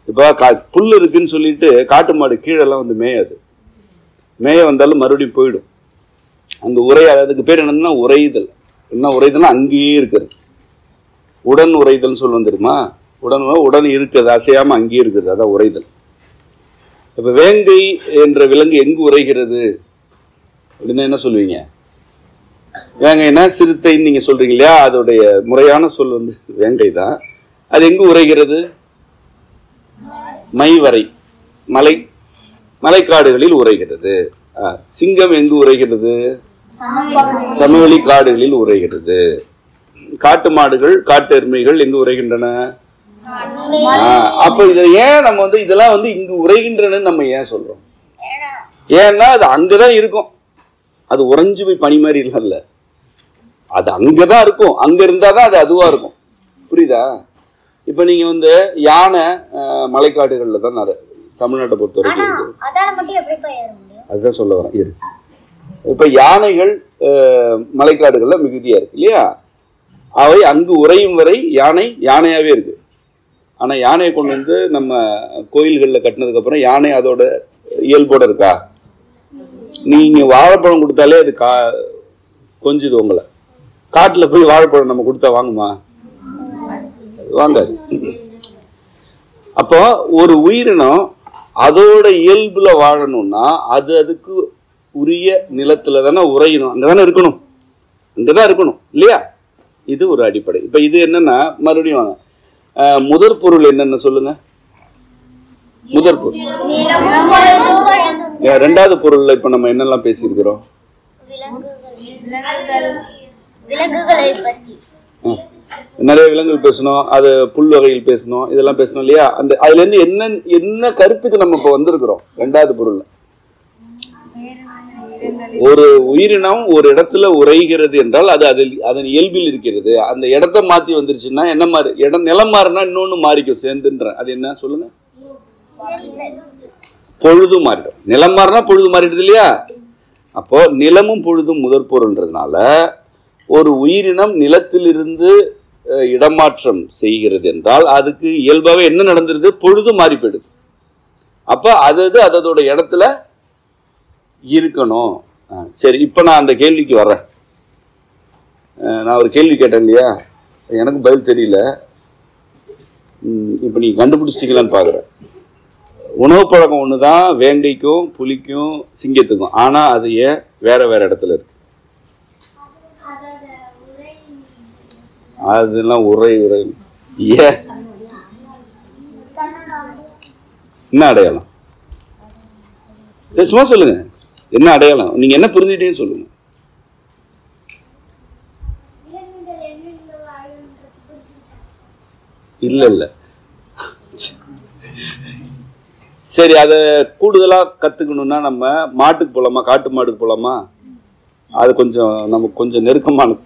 இப்ப புல் இருக்குன்னு சொல்லிட்டு காட்டு மாடு கீழெல்லாம் வந்து மேயாது. மேய வந்தாலும் மறுபடியும் போயிடும். அங்க அதுக்கு பேர் என்னன்னா உறைதல். என்ன உறைதல்னா அங்கேயே இருக்கிறது. உடன் உறைதல் சொல்லுவோம் தெரியுமா? உடன் இருக்கிறது, அசையாம அங்கேயே இருக்கிறது, அதான் உறைதல். இப்ப வேங்கை என்ற விலங்கு எங்கு உறைகிறது அப்படின்னா என்ன சொல்லுவீங்க? வேங்கைனா சிறுத்தைன்னு நீங்க சொல்றீங்க இல்லையா? அதோடைய முறையான சொல் வந்து வேங்கை தான். அது எங்கு உறைகிறது? மைவரை மலைக்காடுகளில் உறைகிறது. சிங்கம் எங்கு உறைகிறது? சமவெளி காடுகளில் உறைகிறது. காட்டு மாடுகள், காட்டு எருமைகள் எங்கு உறைகின்றன? அப்ப இதை ஏன் நம்ம வந்து இதெல்லாம் வந்து இங்கு உறைகின்றன நம்ம ஏன் சொல்றோம்? ஏன்னா அது அங்கதான் இருக்கும். அது உறைஞ்சு போய் பனி மாதிரி இல்ல, அது அங்கதான் இருக்கும். அங்க இருந்தாதான் அது அதுவா இருக்கும். புரியுதா? இப்ப நீங்க வந்து யானை மலைக்காடுகள்ல தான் தமிழ்நாட்டை பொறுத்த வரைக்கும் அதுதான் சொல்ல வரேன். இப்ப யானைகள் மலைக்காடுகள்ல மிகுதியா இருக்கு இல்லையா? அவை அங்கு உறையும் வரை யானையாவே இருக்கு. ஆனா யானையை கொண்டு வந்து நம்ம கோயில்கள்ல கட்டினதுக்கு அப்புறம் யானை அதோட இயல்போட இருக்கா? நீங்க வாழைப்பழம் கொடுத்தாலே அது கொஞ்சுது உங்களை. காட்டுல போய் வாழைப்பழம் நம்ம கொடுத்தா வாங்குமா? வாங்காது. அப்போ ஒரு உயிரினம் அதோட இயல்புல வாழணும்னா அதுக்கு உரிய நிலத்துல தானே உறையணும், அங்கதானே இருக்கணும், அங்கதான் இருக்கணும் இல்லையா? இது ஒரு அடிப்படை. இப்ப இது என்னன்னா மறுபடியும் வாங்க, முதற் பொருள் என்னன்னு சொல்லுங்க. முதற் பொருள். ரெண்டாவது பொருள்ல இப்ப நம்ம என்னெல்லாம் பேசியிருக்கிறோம்? நிறைய விலங்குகள் பேசணும், அது புல் வகையில் பேசணும், இதெல்லாம் பேசணும் இல்லையா? அதுல இருந்து என்ன கருத்துக்கு நம்ம இப்ப வந்திருக்கிறோம்? ரெண்டாவது பொருள்ல ஒரு உயிரினம் ஒரு இடத்துல உறைகிறது என்றால் அது அதன் இயல்பில் இருக்கிறது. அந்த இடத்தை மாத்தி வந்துருச்சுன்னா என்ன மாதிரி நிலம் மாறினா இன்னொன்னு மாறிக்கும் சேர்ந்துன்ற. அது என்ன சொல்லுங்க? பொழுது மாறிடும். நிலம் மாறினா பொழுது மாறிடுது இல்லையா? அப்போ நிலமும் பொழுதும் முதற் பொருள்ன்றதுனால ஒரு உயிரினம் நிலத்திலிருந்து இடமாற்றம் செய்கிறது என்றால் அதுக்கு இயல்பாவே என்ன நடந்துருது? பொழுது மாறி போயிடுது. அப்ப அதோட இடத்துல இருக்கணும். சரி, இப்ப நான் அந்த கேள்விக்கு வர்றேன். நான் ஒரு கேள்வி கேட்டேன் இல்லையா? எனக்கு பதில் தெரியல. இப்போ நீ கண்டுபிடிச்சிட்டீங்களான்னு பார்க்குறேன். உணவு பழக்கம் ஒன்று தான் வேங்கைக்கும் புலிக்கும் சிங்கத்துக்கும். ஆனால் அது ஏன் வேற வேற இடத்துல இருக்கு? அதெல்லாம் உரை உரை ஏன் என்ன அடையாளம்? சரி சும்மா சொல்லுங்க, என்ன அடையாளம்? நீங்க என்ன புரிஞ்சுட்டீங்கன்னு சொல்லுங்க. இல்ல இல்ல சரி, அதை கூடுதலா கத்துக்கணும்னா நம்ம மாட்டுக்கு போலாமா, காட்டு மாட்டுக்கு போலாமா? அது கொஞ்சம் நமக்கு கொஞ்சம் நெருக்கமானது.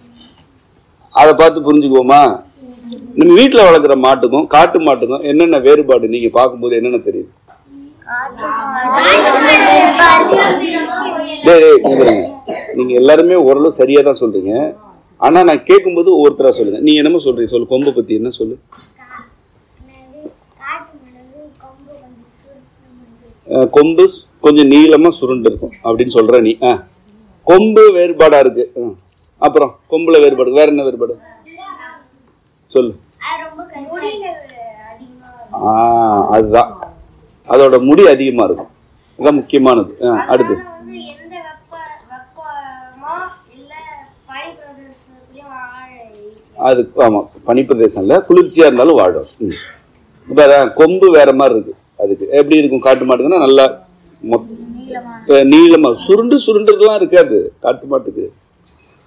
அதை பார்த்து புரிஞ்சுக்குவோமா? நம்ம வீட்டில் வளர்க்குற மாட்டுக்கும் காட்டு மாட்டுக்கும் என்னென்ன வேறுபாடு நீங்க பார்க்கும்போது என்னென்ன தெரியுது? நீங்க எல்லாருமே ஓரளவு சரியா தான் சொல்றீங்க. ஆனா நான் கேட்கும்போது ஒவ்வொருத்தரா சொல்லுங்க. நீங்க என்னமோ சொல்றீங்க, சொல்லு. கொம்பை பத்தி என்ன சொல்லு? கொம்பு கொஞ்சம் நீளமா சுருண்டு இருக்கும் அப்படின்னு சொல்ற நீ. கொம்பு வேறுபாடா இருக்கு. அப்புறம் கொம்புல வேறுபாடு, வேற என்ன வேறுபாடு சொல்லு. அதுதான், அதோட முடி அதிகமா இருக்கும். அதுதான் முக்கியமானது. அடுத்து அது ஆமா, பனிப்பிரதேசம் இல்ல, குளிர்ச்சியா இருந்தாலும் வாடும். இப்ப கொம்பு வேற மாதிரி இருக்கு. அதுக்கு எப்படி இருக்கும்? காட்டு மாட்டுக்குன்னா நல்லா நீளமா சுருண்டு சுருண்டுலாம் இருக்காது. காட்டு மாட்டுக்கு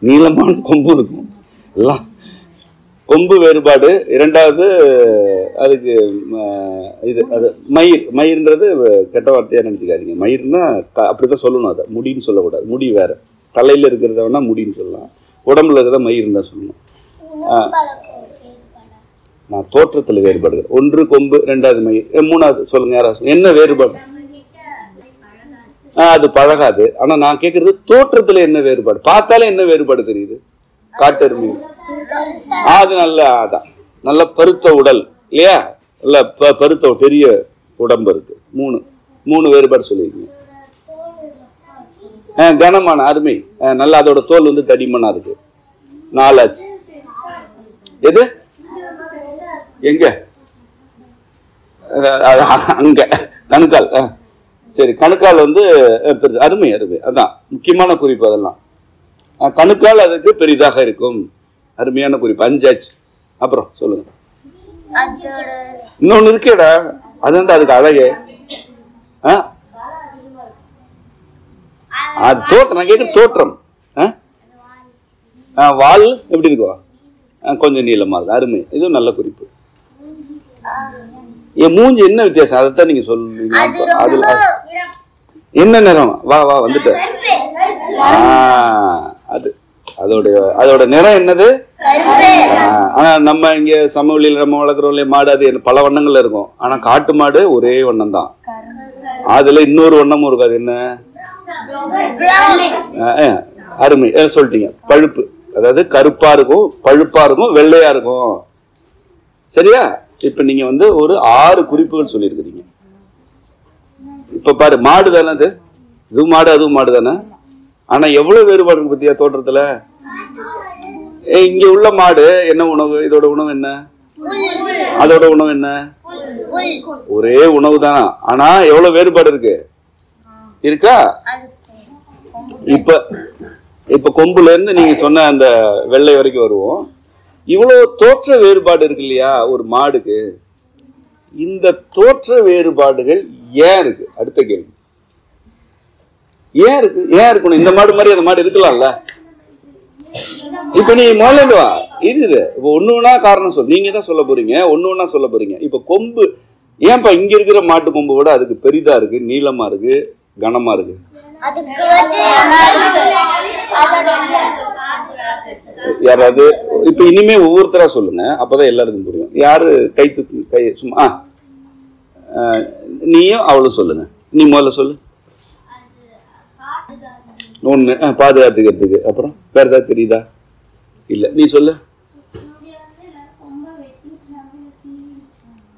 நீளமான கொம்பு இருக்கும். எல்லாம் கொம்பு வேறுபாடு. இரண்டாவது அதுக்கு இது அது மயிர். மயிர்ன்றது கெட்ட வார்த்தையா நினைச்சுக்காதீங்க. மயிர்னா அப்படிதான் சொல்லணும். அதை முடின்னு சொல்லக்கூடாது. முடி வேற. தலையில இருக்கிறத வேணா முடின்னு சொல்லலாம், உடம்புல இருக்கிறத மயிர்ன்னு தான் சொல்லணும். நான் தோற்றத்துல வேறுபாடு. ஒன்று கொம்பு, ரெண்டாவது மயிர், மூணாவது சொல்லுங்க யாராவது என்ன வேறுபாடு? அது பழகாது. ஆனா நான் கேட்கறது தோற்றத்துல என்ன வேறுபாடு? பார்த்தாலே என்ன வேறுபாடு தெரியுது? காட்டெருமை அது நல்ல அதான் நல்ல பருத்த உடல் இல்லையா? நல்ல பருத்த பெரிய உடம்பு இருக்கு. மூணு வேறுபாடு சொல்லியிருக்கீங்க. கனமான அருமை. நல்ல அதோட தோல் வந்து தடிமனா இருக்கு. 4 ஆச்சு. எது எங்க? அங்க கணுக்கால். சரி, கணுக்கால் வந்து அருமை அருமை. அதான் முக்கியமான குறிப்பு. அதெல்லாம் கணுக்கால் அதுக்கு பெரிதாக இருக்கும். அருமையான குறிப்பு. 5 ஆச்சு. அப்புறம் சொல்லுங்க. இன்னொன்னு இருக்கேடா, அதுதான் அதுக்கு அழகே. அது தோற்றம். நான் கேட்குற தோற்றம். வால் எப்படி இருக்கும்? கொஞ்சம் நீளமா இருக்கு. அருமை. இதுவும் நல்ல குறிப்பு. என் மூஞ்சி என்ன வித்தியாசம்? அதைத்தான் நீங்க சொல்லுவீங்க. அதுல என்ன நிறம்? வா வா வந்துட்டு. அது அதோட நிறம் என்னது? ஆனா நம்ம இங்க சமவெளியில நம்ம வளர்க்குறோம் இல்லையா மாடு, அது பல வண்ணங்கள்ல இருக்கும். ஆனா காட்டு மாடு ஒரே வண்ணம் தான். அதுல இன்னொரு வண்ணமும் இருக்காது. என்ன? அருமை சொல்லிட்டீங்க. பழுப்பு. அதாவது கருப்பா இருக்கும், பழுப்பா இருக்கும், வெள்ளையா இருக்கும். சரியா? இப்ப நீங்க வந்து ஒரு 6 குறிப்புகள் சொல்லியிருக்கிறீங்க. இப்ப பாரு, மாடு தானே அது. இதுவும் மாடு, அதுவும் மாடு தானே. ஆனா எவ்வளவு வேறுபாடு இருக்கு பத்தியா தோற்றத்துல? இங்க உள்ள மாடு என்ன உணவு? இதோட உணவு என்ன? அதோட உணவு என்ன? ஒரே உணவு தானா? ஆனா எவ்வளவு வேறுபாடு இருக்கு? இருக்கா? இப்ப கொம்புல இருந்து நீங்க சொன்ன அந்த வெள்ளை வரைக்கும் வருவோம். இவ்வளவு தோற்ற வேறுபாடு இருக்கு இல்லையா ஒரு மாடுக்கு? இந்த தோற்ற வேறுபாடுகள் ஏன் இருக்கு? அடுத்த கேள்வி. ஏன் இருக்கு? ஏன் இருக்கணும்? இந்த மாடு மாதிரி அந்த மாடு இருக்கலாம்ல. இப்ப நீ முதல்ல வா இருக்குது. இப்ப ஒண்ணு காரணம் சொல். நீங்க தான் சொல்ல போறீங்க. ஒண்ணு சொல்ல போறீங்க. இப்ப கொம்பு ஏன்பா இங்க இருக்கிற மாட்டு கொம்பு விட அதுக்கு பெரிதா இருக்கு, நீளமா இருக்கு, கனமா இருக்கு? யாராவது இப்ப இனிமே ஒவ்வொருத்தரா சொல்லுங்க, அப்பதான் எல்லாருக்கும் புரியும். யாரு கை சும்மா நீயும் அவளும் சொல்லுங்க. நீ முதல்ல சொல்லு. ஒண்ணு பாதுகாத்துக்கிறதுக்கு. அப்புறம் வேற ஏதாவது தெரியுதா? இல்ல, நீ சொல்லு.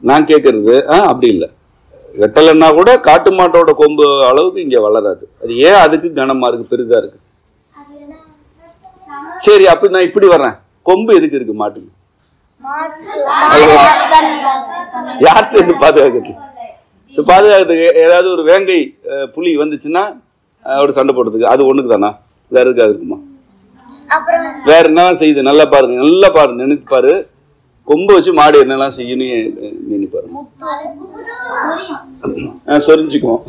நான் கேட்கறது அப்படி இல்லை. வெட்டலைன்னா கூட காட்டு மாட்டோட கொம்பு அளவுக்கு இங்க வளராது. அது ஏன் அதுக்கு கனமா இருக்கு, பெரிதா இருக்கு? சரி, அப்படி நான் இப்படி வர்றேன். கொம்பு எதுக்கு இருக்கு மாட்டுக்கு? யார்கிட்ட இருந்து பாதுகாக்கிறது? பாதுகாக்கிறதுக்கு ஏதாவது ஒரு வேங்கை புலி வந்துச்சுன்னா அவரு சண்டை போடுறதுக்கு அது ஒண்ணுக்கு தானா? வேற எதுக்காக இருக்குமா? வேற என்னெல்லாம் செய்யுது? நல்லா பாருங்க, நல்லா பாருங்க, நினைத்து பாரு. கொம்பு வச்சு மாடு என்னெல்லாம் செய்யணும் நினைப்பாரு. சொரிஞ்சுக்குவோம்.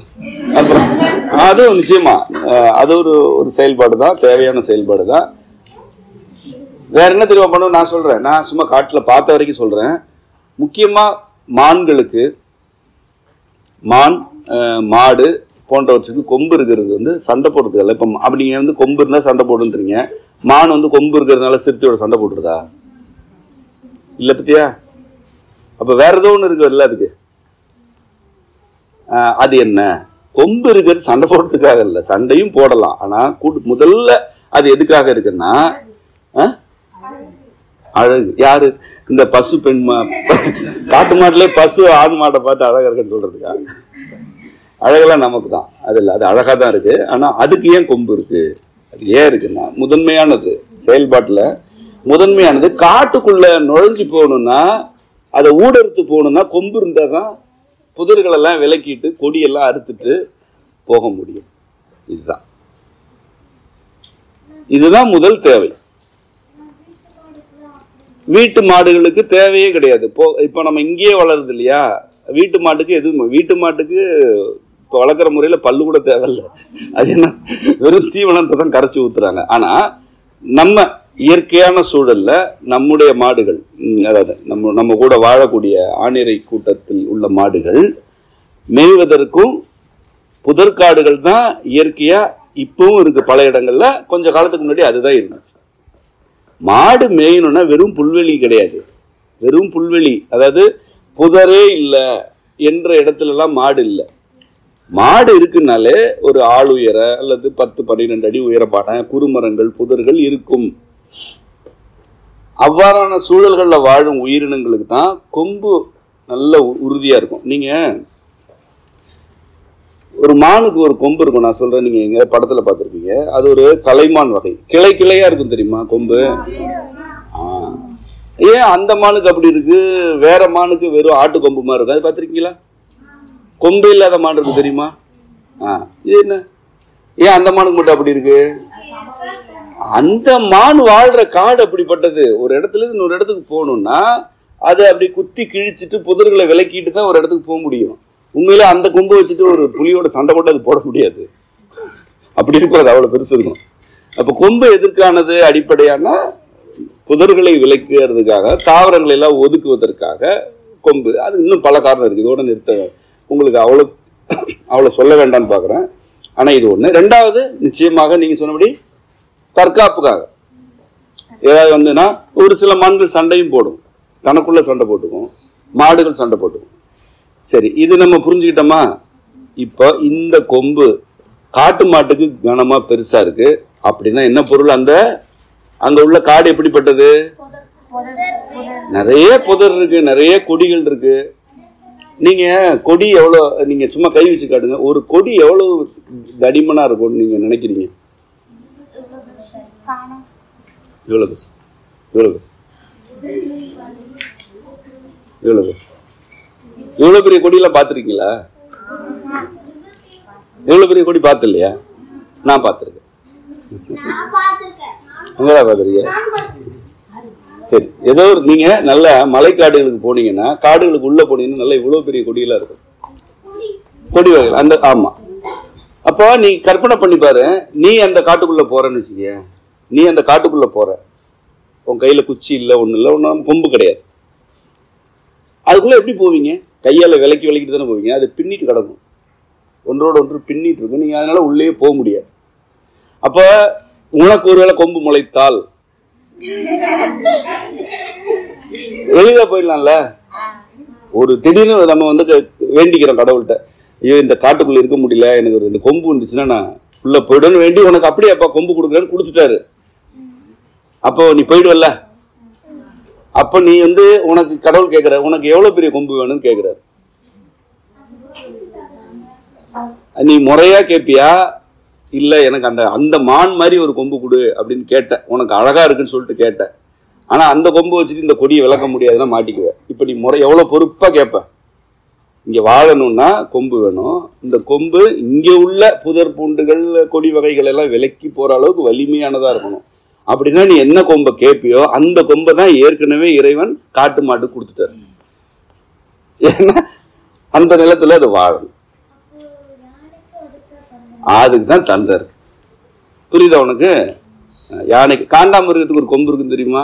அப்புறம் அதுவும் நிச்சயமா அது ஒரு செயல்பாடு தான், தேவையான செயல்பாடு தான். வேற என்ன தெரியுமா பண்ணுவோம்? நான் சொல்றேன், நான் சும்மா காட்டுல பார்த்த வரைக்கும் சொல்றேன். முக்கியமா மான்களுக்கு, மான் மாடு போன்றவற்றுக்கு கொம்பு இருக்கிறது வந்து சண்டை போடுறதுக்கு இல்லை. இப்போ அப்படி நீங்க வந்து கொம்பு இருந்தா சண்டை போடுன்றீங்க, மான் வந்து கொம்பு இருக்கிறதுனால சிறுத்தையோட சண்டை போடுறதா? இல்ல பத்தியா? அப்ப வேற ஏதோ ஒண்ணு இருக்குல்ல அதுக்கு. அது என்ன? கொம்பு இருக்கிறது சண்டை போடுறதுக்காக இல்ல, சண்டையும் போடலாம். ஆனா முதல்ல அது எதுக்காக இருக்குன்னா அழகு. யாரு? இந்த பசு பெண் காட்டு மாட்டுல பசு ஆண் மாட்டை பார்த்து அழகா இருக்குன்னு சொல்றதுக்கா? அழகெல்லாம் நமக்கு தான், அது இல்லை, அது அழகா தான் இருக்கு. ஆனா அதுக்கு ஏன் கொம்பு இருக்கு? அது ஏன் இருக்குன்னா முதன்மையானது, செயல்பாட்டுல முதன்மையானது. காட்டுக்குள்ள நுழைஞ்சு போகணும்னா, அதை ஊடறுத்து போகணும்னா கொம்பு இருந்தா தான் புதர்கள் எல்லாம் விலக்கிட்டு கொடியெல்லாம் அறுத்துட்டு போக முடியும். இதுதான் முதல் தேவை. வீட்டு மாடுகளுக்கு தேவையே கிடையாது. இப்போ நம்ம இங்கேயே வளருது இல்லையா, வீட்டு மாட்டுக்கு எதுவும், வீட்டு மாட்டுக்கு இப்போ வளர்க்குற முறையில பல்லு கூட தேவையில்லை. அது என்ன, வெறும் தீவனத்தை தான் கரைச்சி ஊத்துறாங்க. ஆனா நம்ம இயற்கையான சூழல்ல நம்முடைய மாடுகள், அதாவது நம்ம கூட வாழக்கூடிய ஆணிரை கூட்டத்தில் உள்ள மாடுகள் மேய்வதற்கும் புதற்காடுகள் தான் இயற்கையா இப்பவும் இருக்கு. பல இடங்கள்ல கொஞ்ச காலத்துக்கு முன்னாடி அதுதான் இருந்துச்சு. மாடு மேயணும்னா வெறும் புல்வெளி கிடையாது, வெறும் புல்வெளி, அதாவது புதரே இல்லை என்ற இடத்துல எல்லாம் மாடு இல்லை. மாடு இருக்குனாலே ஒரு ஆள் உயர அல்லது 10-12 அடி உயரப்பான குறுமரங்கள் புதர்கள் இருக்கும். அவ்வாறான சூழல்கள்ல வாழும் உயிரினங்களுக்கு தான் கொம்பு நல்ல உறுதியா இருக்கும். நீங்க ஒரு மானுக்கு ஒரு கொம்பு இருக்கும், நான் சொல்றேன், நீங்க எங்க படத்துல பார்த்திருப்பீங்க. அது ஒரு கலைமான் வகை, கிளை கிளையா இருக்கும் தெரியுமா கொம்பு? ஏன் அந்த மானுக்கு அப்படி இருக்கு, வேற மானுக்கு வெறும் ஆட்டு கொம்பு மாதிரி இருக்கு? அது பார்த்திருக்கீங்களா? கொம்பு இல்லாத மான் இருக்கு தெரியுமா? இது என்ன, ஏன் அந்த மானுக்கு மட்டும் அப்படி இருக்கு? அந்த மான் வாழ்ற காடு அப்படிப்பட்டது. ஒரு இடத்துல இருந்து இன்னொரு இடத்துக்கு போகணும்னா அதை அப்படி குத்தி கிழிச்சிட்டு புதர்களை விலக்கிட்டு தான் ஒரு இடத்துக்கு போக முடியும். உண்மையில அந்த கொம்பு வச்சுட்டு ஒரு புலியோட சண்டை போட்டு அது போட முடியாது, அப்படி இருக்கும், அது அவ்வளவு பெருசு இருக்கும். அப்ப கொம்பு எதற்கானது? அடிப்படையான புதர்களை விலக்குறதுக்காக, தாவரங்களை எல்லாம் ஒதுக்குவதற்காக கொம்பு. அது இன்னும் பல காரணம் இருக்கு, இதோட நிறுத்த உங்களுக்கு அவ்வளவு சொல்ல வேண்டாம்னு பாக்குறேன். ஆனா இது ஒண்ணு. ரெண்டாவது, நிச்சயமாக நீங்க சொன்னபடி தற்காப்புக்காக. ஏதாவது வந்துன்னா ஒரு சில மான்கள் சண்டையும் போடும், தனக்குள்ள சண்டை போட்டுக்கும், மாடுகள் சண்டை போட்டுக்கும். சரி, இது நம்ம புரிஞ்சுக்கிட்டோமா? இப்போ இந்த கொம்பு காட்டு மாட்டுக்கு கனமா பெருசா இருக்கு அப்படின்னா என்ன பொருள்? அங்க உள்ள காடு எப்படிப்பட்டது? நிறைய புதர் இருக்கு, நிறைய கொடிகள் இருக்கு. நீங்க கொடி எவ்வளவு, நீங்க சும்மா கை வச்சு காட்டுங்க, ஒரு கொடி எவ்வளவு தடிமனா இருக்கும்னு நீங்க நினைக்கிறீங்க? இவ்வளவு இவ்வளவு பெரிய கொடியெல்லாம் பார்த்திருக்கீங்களா? இவ்வளவு பெரிய கொடி பார்த்து இல்லையா? நான் பார்த்திருக்கேன். உங்களா பார்த்திருக்கீங்க? சரி, ஏதோ நீங்க நல்ல மலைக்காடுகளுக்கு போனீங்கன்னா, காடுகளுக்கு உள்ள போனீங்கன்னா நல்ல இவ்வளவு பெரிய கொடியெல்லாம் இருக்கும், கொடி வகைகள் அந்த. ஆமா, அப்போ நீ கற்பனை பண்ணி பாரு, நீ அந்த காட்டுக்குள்ள போறன்னு வச்சுக்க, நீ அந்த காட்டுக்குள்ள போற, உன் கையில குச்சி இல்லை, ஒண்ணு இல்லை, ஒன்னும் கொம்பு கிடையாது. அதுக்குள்ள எப்படி போவீங்க? கையால விலக்கிட்டு தானே போவீங்க. அது பின்னிட்டு கிடக்கும், ஒன்றோட ஒன்று பின்னிட்டு இருக்கும், நீங்க அதனால உள்ளே போக முடியாது. அப்ப உனக்கு ஒருவேளை கொம்பு முளைத்தால் எளிதா போயிடலாம்ல. ஒரு திடீர்னு நம்ம வந்து வேண்டிக்கிறோம் கடவுள்கிட்ட, ஐயோ இந்த காட்டுக்குள்ள இருக்க முடியல, எனக்கு ஒரு இந்த கொம்பு வந்துச்சுன்னா நான் உள்ள போயிடுன்னு வேண்டி, உனக்கு அப்படியே அப்பா கொம்பு கொடுக்குறேன்னு கொடுத்துட்டாரு. அப்போ நீ போயிடுவல்ல. அப்ப நீ வந்து உனக்கு கடவுள் கேட்கிற, உனக்கு எவ்வளவு பெரிய கொம்பு வேணும்னு கேட்கிறாரு. நீ முறையா கேட்பியா? இல்ல எனக்கு அந்த மான் மாதிரி ஒரு கொம்பு கொடு அப்படின்னு கேட்ட, உனக்கு அழகா இருக்குன்னு சொல்லிட்டு கேட்ட. ஆனா அந்த கொம்பு வச்சுட்டு இந்த கொடியை விளக்க முடியாதுன்னா மாட்டிக்குவேன். இப்ப நீ முறை எவ்வளவு பொறுப்பா கேட்ப, இங்க வாழணும்னா கொம்பு வேணும், இந்த கொம்பு இங்க உள்ள புதர் பூண்டுகள் கொடி வகைகள் எல்லாம் விலக்கி போற அளவுக்கு வலிமையானதா இருக்கணும். அப்படின்னா நீ என்ன கொம்பை கேட்பியோ அந்த கொம்பை தான் ஏற்கனவே இறைவன் காட்டு மாட்டு கொடுத்துட்டாரு. ஏன்னா அந்த நிலத்துல அது வாழணும், அதுக்கு தான் தந்தாரு. புரியுதா உனக்கு? யானைக்கு காண்டாமிருகத்துக்கு ஒரு கொம்பு இருக்குன்னு தெரியுமா?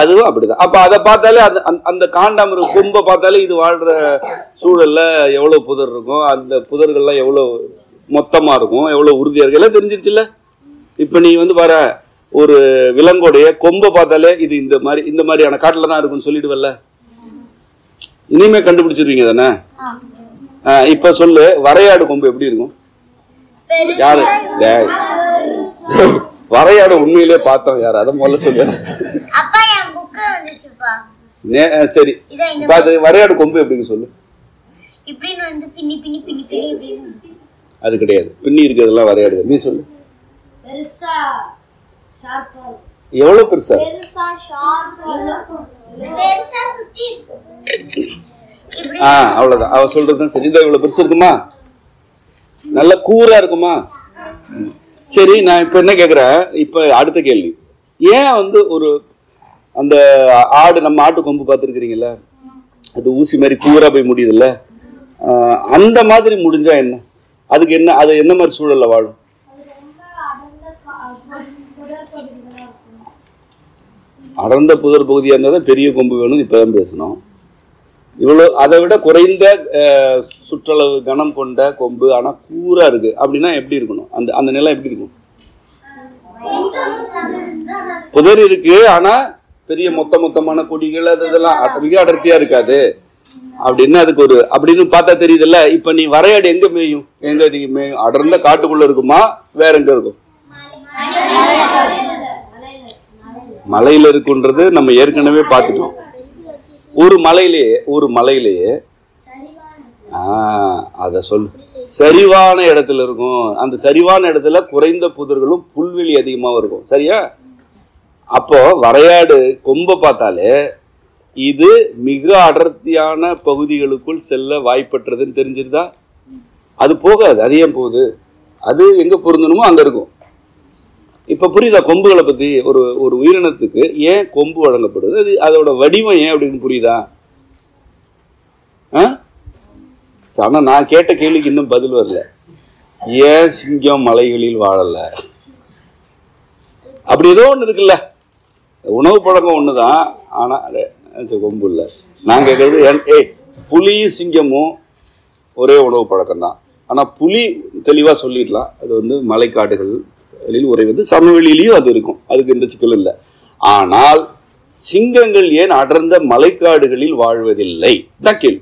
அதுவும் அப்படிதான். அப்ப அதை பார்த்தாலே அந்த காண்டாமிருக கொம்பை பார்த்தாலே இது வாழ்ற சூழல்ல எவ்வளவு புதர் இருக்கும், அந்த புதர்கள்லாம் எவ்வளவு மொத்தமா இருக்கும், எவ்வளவு உறுதியா இருக்கு எல்லாம் தெரிஞ்சிருச்சுல்ல. இப்ப நீ வர ஒரு விலங்கோடைய கொம்பை பார்த்தாலே இது இந்த மாதிரியான காட்டுல தான் இருக்கும்னு சொல்லிடுவல்ல. இனிமே கண்டுபிடிச்சிருவீங்க தானே? இப்ப சொல்லு, வரையாடு கொம்பு எப்படி இருக்கும்? யாரு வரையாடு உண்மையிலே பார்த்தோம் யாரு? அத முதல்ல சொல்லு. சரி, வரையாடு கொம்பு எப்படி சொல்லு? அது கிடையாது, பின்னி இருக்கிறதெல்லாம் வரையாடு. நீ சொல்லு, எவ்வளவு பெருசா? அவ்வளவுதான் அவ சொல்றதுதான் சரி. இதை இவ்வளவு பெருசு இருக்குமா? நல்ல கூரா இருக்குமா? சரி, நான் இப்ப என்ன கேக்குறேன், இப்ப அடுத்த கேள்வி, ஏன் ஒரு அந்த ஆடு, நம்ம ஆட்டு கொம்பு பார்த்துருக்கிறீங்கல்ல, அது ஊசி மாதிரி கூரா போய் முடியுதுல்ல, அந்த மாதிரி முடிஞ்சா என்ன? அதுக்கு என்ன, அது என்ன மாதிரி சூழல்ல வாழும்? அடர்ந்த புதர் பகுதியா இருந்தாதான் பெரிய கொம்பு வேணும் இப்பதான் பேசணும். இவ்வளவு அதை விட குறைந்த சுற்றளவு கனம் கொண்ட கொம்பு ஆனா கூரா இருக்கு அப்படின்னா எப்படி இருக்கணும்? அந்த அந்த நிலம் எப்படி இருக்கும்? புதர் இருக்கு ஆனா பெரிய மொத்தமான கொடிகள் அதெல்லாம் மிக அடர்த்தியா இருக்காது அப்படின்னா அதுக்கு ஒரு அப்படின்னு பார்த்தா தெரியுதுல்ல. இப்ப நீ வரையாடு எங்க மேயும்? எங்க நீங்க மேயும்? அடர்ந்த காட்டுக்குள்ள இருக்குமா, வேற எங்க இருக்கும்? மலையில இருக்குன்றது நம்ம ஏற்கனவே பார்த்துட்டோம். ஒரு மலையிலேயே அத சொல்லு, சரிவான இடத்துல இருக்கும். அந்த சரிவான இடத்துல குறைந்த புதர்களும் புல்வெளி அதிகமா இருக்கும். சரியா? அப்போ வரையாடு கொம்பை பார்த்தாலே இது மிக அடர்த்தியான பகுதிகளுக்குள் செல்ல வாய்ப்பற்றதுன்னு தெரிஞ்சிருதா? அது போகாது. அது ஏன் போகுது? அது எங்க பொருந்தணுமோ அங்க இருக்கும். இப்ப புரியுதா கொம்புகளை பத்தி? ஒரு உயிரினத்துக்கு ஏன் கொம்பு வழங்கப்படுது, அது அதோட வடிவம் ஏன் அப்படின்னு புரியுதா? ஆனா நான் கேட்ட கேள்விக்கு இன்னும் பதில் வரல. ஏன் சிங்கம் மலைகளில் வாழல? அப்படி ஏதோ ஒண்ணு இருக்குல்ல. உணவு பழக்கம் ஒண்ணுதான், ஆனா கொம்பு இல்ல. நான் கேட்கறது, புலியும் சிங்கமும் ஒரே உணவு பழக்கம் தான். ஆனா புலி தெளிவா சொல்லிடலாம், அது மலைக்காடுகள் உறைவது, சமவெளியிலையும் அது இருக்கும், அதுக்கு எந்த சிக்கலும் இல்லை. ஆனால் சிங்கங்கள் ஏன் அடர்ந்த மலைக்காடுகளில் வாழ்வதில்லை தான் கேள்வி.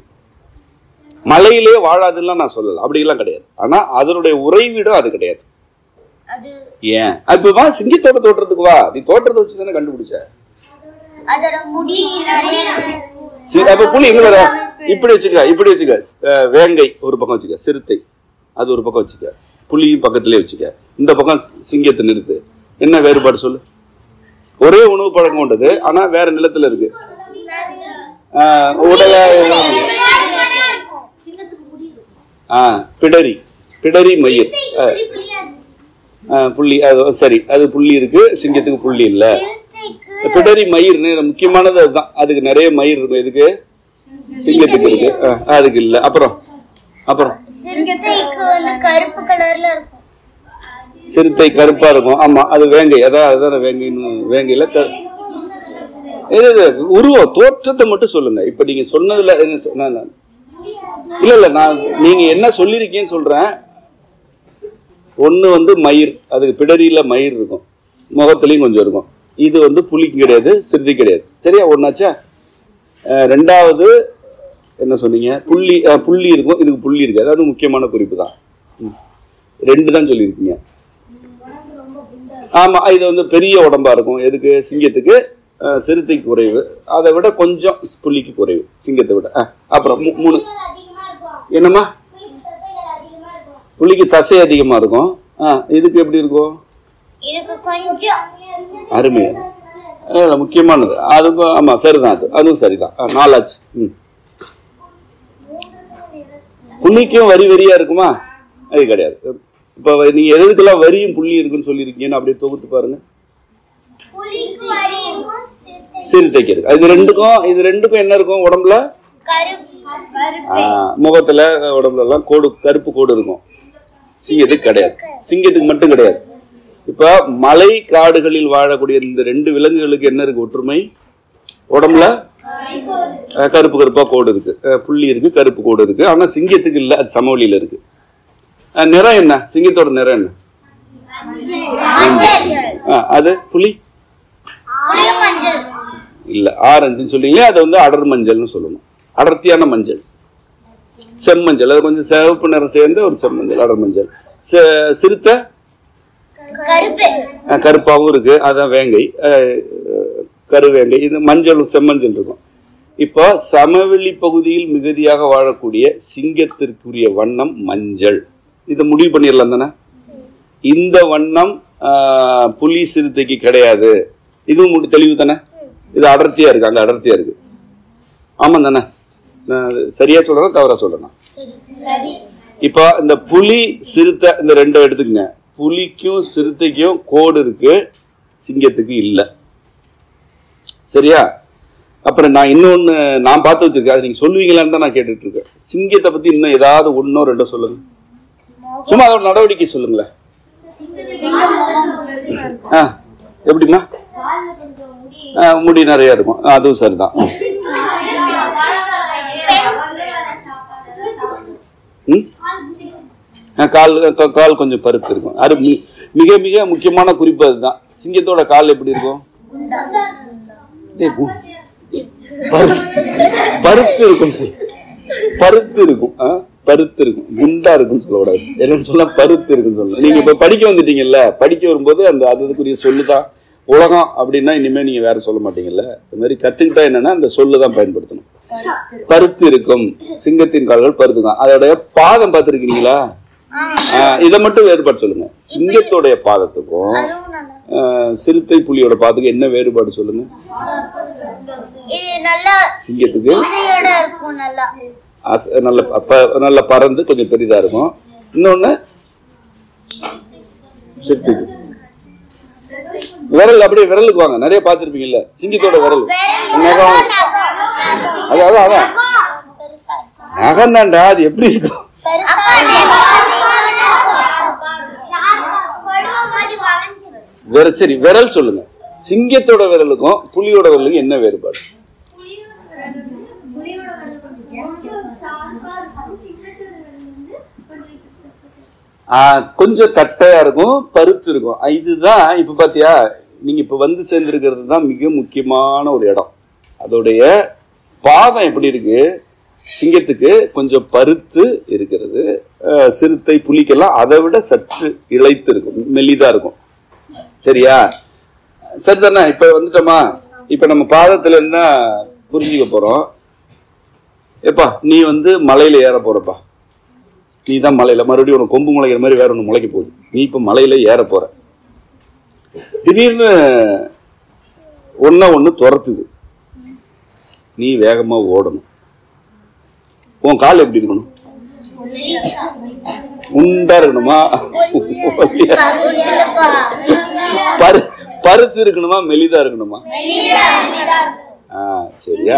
மலையிலே வாழாதுன்னா நான் சொல்லல, அப்படியெல்லாம் கிடையாது. ஆனா அதனுடைய உறைவிடம் அது கிடையாது. ஏன்? அப்ப வா, சிங்கத்தோட தோற்றத்துக்கு வா. நீ தோற்றத்தை வச்சு தானே கண்டுபிடிச்ச. அப்ப புலி எங்க வர? இப்படி வச்சுக்க. வேங்கை ஒரு பக்கம் வச்சுக்க, சிறுத்தை அது ஒரு பக்கம் வச்சுக்க, புலியும் பக்கத்திலே வச்சுக்க, இந்த பக்கம் சிங்கத்தை நிறுத்து. என்ன வேறுபாடு சொல்லு? ஒரே உணவு பழக்கம் கொண்டது, ஆனா வேற நிலத்துல இருக்கு. பிடரி மயிர், புள்ளி, சரி, அது புள்ளி இருக்கு, சிங்கத்துக்கு புள்ளி இல்ல. பிடரி மயிர் முக்கியமானது அதுதான். அதுக்கு நிறைய மயிர் இருக்கும். எதுக்கு? சிங்கத்துக்கு இருக்கு, அதுக்கு இல்ல. அப்புறம் சிறுத்தை கருப்பா இருக்கும். ஆமா, அது வேங்கை. அதான் வேங்கைன்னு. வேங்கையில உருவம் தோற்றத்தை மட்டும் சொல்லுங்க. இப்ப நீங்க சொன்னதுல இல்ல நான் நீங்க என்ன சொல்லிருக்கீங்கன்னு சொல்றேன். ஒண்ணு மயிர், அதுக்கு பிடரியில மயிர் இருக்கும், முகத்திலையும் கொஞ்சம் இருக்கும். இது புலிக்கு கிடையாது, சிறுத்தை கிடையாது. சரியா? ஒன்னாச்சா? ரெண்டாவது என்ன சொன்னீங்க? புள்ளி இருக்கும், இதுக்கு புள்ளி இருக்காது. அது முக்கியமான குறிப்பு தான். 2 தான் சொல்லியிருக்கீங்க. ஆமா, இது பெரிய உடம்பா இருக்கும். எதுக்கு? சிங்கத்துக்கு. சிறுத்தைக்கு குறைவு, அதை விட கொஞ்சம் புள்ளிக்கு குறைவு, சிங்கத்தை விட. அப்புறம் 3 என்னம்மா? புள்ளிக்கு தசை அதிகமா இருக்கும். இதுக்கு எப்படி இருக்கும்? அருமை, முக்கியமானது. அதுக்கும் ஆமா சரிதான், அதுவும் சரிதான். 4 ஆச்சு. புள்ளிக்கும் வரி வரியா இருக்குமா? அது கிடையாது. இப்ப நீங்க எதுக்கெல்லாம் வரியும் புள்ளி இருக்குன்னு சொல்லியிருக்கீங்கன்னு அப்படியே தொகுத்து பாருங்க. சிறுத்தைக்கு இருக்கு. இது ரெண்டுக்கும் என்ன இருக்கும் உடம்புல? முகத்துல உடம்புல எல்லாம் கோடு, கருப்பு கோடு இருக்கும். சிங்கத்துக்கு கிடையாது. சிங்கத்துக்கு மட்டும் கிடையாது. இப்ப மலை காடுகளில் வாழக்கூடிய இந்த 2 விலங்குகளுக்கு என்ன இருக்கு ஒற்றுமை? உடம்புல கருப்பு கருப்பா கோடு இருக்கு, புள்ளி இருக்கு, கருப்பு கோடு இருக்கு. ஆனா சிங்கத்துக்கு இல்ல, அது சமவெளியில இருக்கு. நிறம் என்ன? சிங்கத்தோட நிறம் என்ன? அது புலி இல்ல, ஆரஞ்சுன்னு சொல்றீங்களே, அதை வந்து அடர் மஞ்சள்னு சொல்லணும். அடர்த்தியான மஞ்சள், செம்மஞ்சள். அது கொஞ்சம் சிவப்பு நிறம் சேர்ந்த ஒரு செம்மஞ்சள், அடர் மஞ்சள். சிறுத்தை கருப்பாவும் இருக்கு, அதான் வேங்கை, கருவேங்கை. இது மஞ்சளும் செம்மஞ்சள் இருக்கும். இப்போ சமவெளி பகுதியில் மிகுதியாக வாழக்கூடிய சிங்கத்திற்குரிய வண்ணம் மஞ்சள். இதை முடிவு பண்ணிடலாம் தானே? இந்த வண்ணம் புலி சிறுத்தைக்கு கிடையாது. இதுவும் தெளிவு தானே? இது அடர்த்தியா இருக்கு, அங்க அடர்த்தியா இருக்கு. ஆமா தானே? சரியா சொல்றேன் தவறா சொல்றேன்? இப்போ இந்த புலி சிறுத்தை இந்த 2 எடுத்துக்கங்க. புலிக்கும் சிறுத்தைக்கும் கோடு இருக்கு, சிங்கத்துக்கு இல்லை. சரியா? அப்புறம் நான் இன்னொன்னு நான் பார்த்து வச்சிருக்கேன், அது நீங்க சொல்லுவீங்களான்னு தான் நான் கேட்டுட்டு இருக்கேன். சிங்கத்தை பத்தி இன்னும் ஏதாவது 1 2 சொல்லுங்க. சும்மா அதோட நடவடிக்கை சொல்லுங்களேன். எப்படிமா? முடி நிறைய இருக்கும், அதுவும் சரிதான். கால் கொஞ்சம் பருத்து இருக்கும். அது மிக மிக முக்கியமான குறிப்பு. அதுதான் சிங்கத்தோட கால் எப்படி இருக்கும்? பருத்து இருக்கும், பருத்து இருக்கும், பருத்து இருக்கும், குண்டா இருக்குன்னு சொல்லக்கூடாது. என்னன்னு சொல்ல, பருத்து இருக்குன்னு சொல்லணும். நீங்க இப்ப படிக்க வந்துட்டீங்கல்ல, படிக்க வரும்போது அந்த அதுக்குரிய சொல்லுதான் உலகம் அப்படின்னா இனிமே நீங்க வேற சொல்ல மாட்டீங்கல்ல. இந்த மாதிரி கத்துக்கிட்டா என்னன்னா அந்த சொல்லுதான் பயன்படுத்தணும். பருத்து இருக்கும், சிங்கத்தின் கால்கள் பருத்துதான். அதோடைய பாதம் பார்த்துருக்கீங்களா? இதை மட்டும் வேறுபாடு சொல்லுங்க. சிங்கத்தோடைய பாதத்துக்கும் சிறுத்தை புலியோட பாதத்துக்கும் என்ன வேறுபாடு சொல்லுங்க. சிங்கத்துக்கு நல்ல பறந்து கொஞ்சம் பெரிதா இருக்கும். இன்னொன்னு சிறுத்தைக்கு விரல் அப்படியே விரலுக்கு வாங்க, நிறைய பார்த்திருப்பீங்கல்ல சிங்கத்தோட விரல். அதான் நகம் தான்டா, அது எப்படி இருக்கும்? சரி, விரல் சொல்லுங்க. சிங்கத்தோட விரலுக்கும் புலியோட விரலுக்கும் என்ன வேறுபாடு? கொஞ்சம் தட்டையா இருக்கும், பருத்து இருக்கும். இதுதான் இப்ப பாத்தியா, நீங்க இப்ப வந்து சேர்ந்திருக்கிறது தான் மிக முக்கியமான ஒரு இடம். அதோடைய பாதம் எப்படி இருக்கு? சிங்கத்துக்கு கொஞ்சம் பருத்து இருக்கிறது, சிறுத்தை புலிக்கெல்லாம் அதை விட சற்று இழைத்து இருக்கும், மெல்லிதா இருக்கும். சரியா? சரிதானே? இப்ப வந்துட்டோமா? இப்ப நம்ம பாதத்துல இருந்தா புரிஞ்சுக்க போறோம். எப்பா நீ வந்து மலையில ஏற போறப்பா, நீ தான் மலையில மறுபடியும் உனக்கு கொம்பு முளைக்கிற மாதிரி வேற ஒண்ணு முளைக்க போகுது. நீ இப்ப மலையில ஏற போற, திடீர்னு ஒண்ணு துரத்துது, நீ வேகமா ஓடணும். உன் கால் எப்படி இருக்கணும்? உண்டா இருக்கணுமா? பருத்து இருக்கணுமா? மெலிதா இருக்கணுமா? சரியா?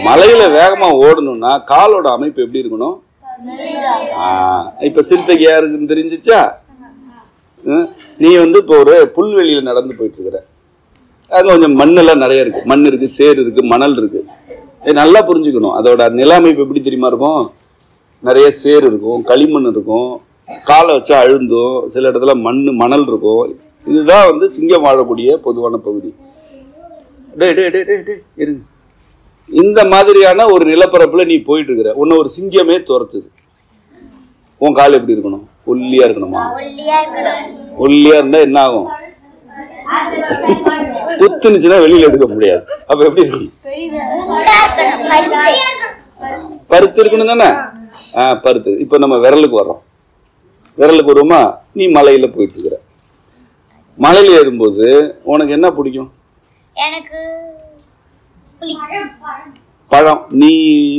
மலையில வேகமா ஓடணும்னா காலோட அமைப்பு எப்படி இருக்கணும்? இப்ப சிறுத்தைக்கு யாருக்குன்னு தெரிஞ்சிச்சா? நீ வந்து இப்போ ஒரு புல்வெளியில நடந்து போயிட்டு இருக்கிற, அங்க கொஞ்சம் மண்ணெல்லாம் நிறைய இருக்கு, மண் இருக்கு, சேறு இருக்கு, மணல் இருக்கு. நல்லா புரிஞ்சுக்கணும். அதோட நில அமைப்பு எப்படி தெரியுமா இருக்கும்? நிறைய சேறு இருக்கும், களிமண் இருக்கும், காலை வச்சா அழுந்தும், சில இடத்துல மணல் இருக்கும். இதுதான் வந்து சிங்கம் வாழக்கூடிய பொதுவான பகுதி. இருங்க, இந்த மாதிரியான ஒரு நிலப்பரப்புல நீ போயிட்டு இருக்கிற, உன்ன ஒரு சிங்கமே துரத்துது. உன் கால் எப்படி இருக்கணும்? ஒல்லியா இருக்கணுமா? ஒல்லியா இருந்தா என்ன ஆகும்? குத்துனுச்சுன்னா வெளியில எடுக்க முடியாது. அப்ப எப்படி இருக்கணும்? பருத்து இருக்கணும் தானே? பருத்து. இப்ப நம்ம விரலுக்கு வர்றோம். விரலுக்கு வருமா? நீ மலையில போயிட்டு இருக்கிற, மலையில ஏறும்போது உனக்கு என்ன பிடிக்கும்? எனக்கு பழம். நீ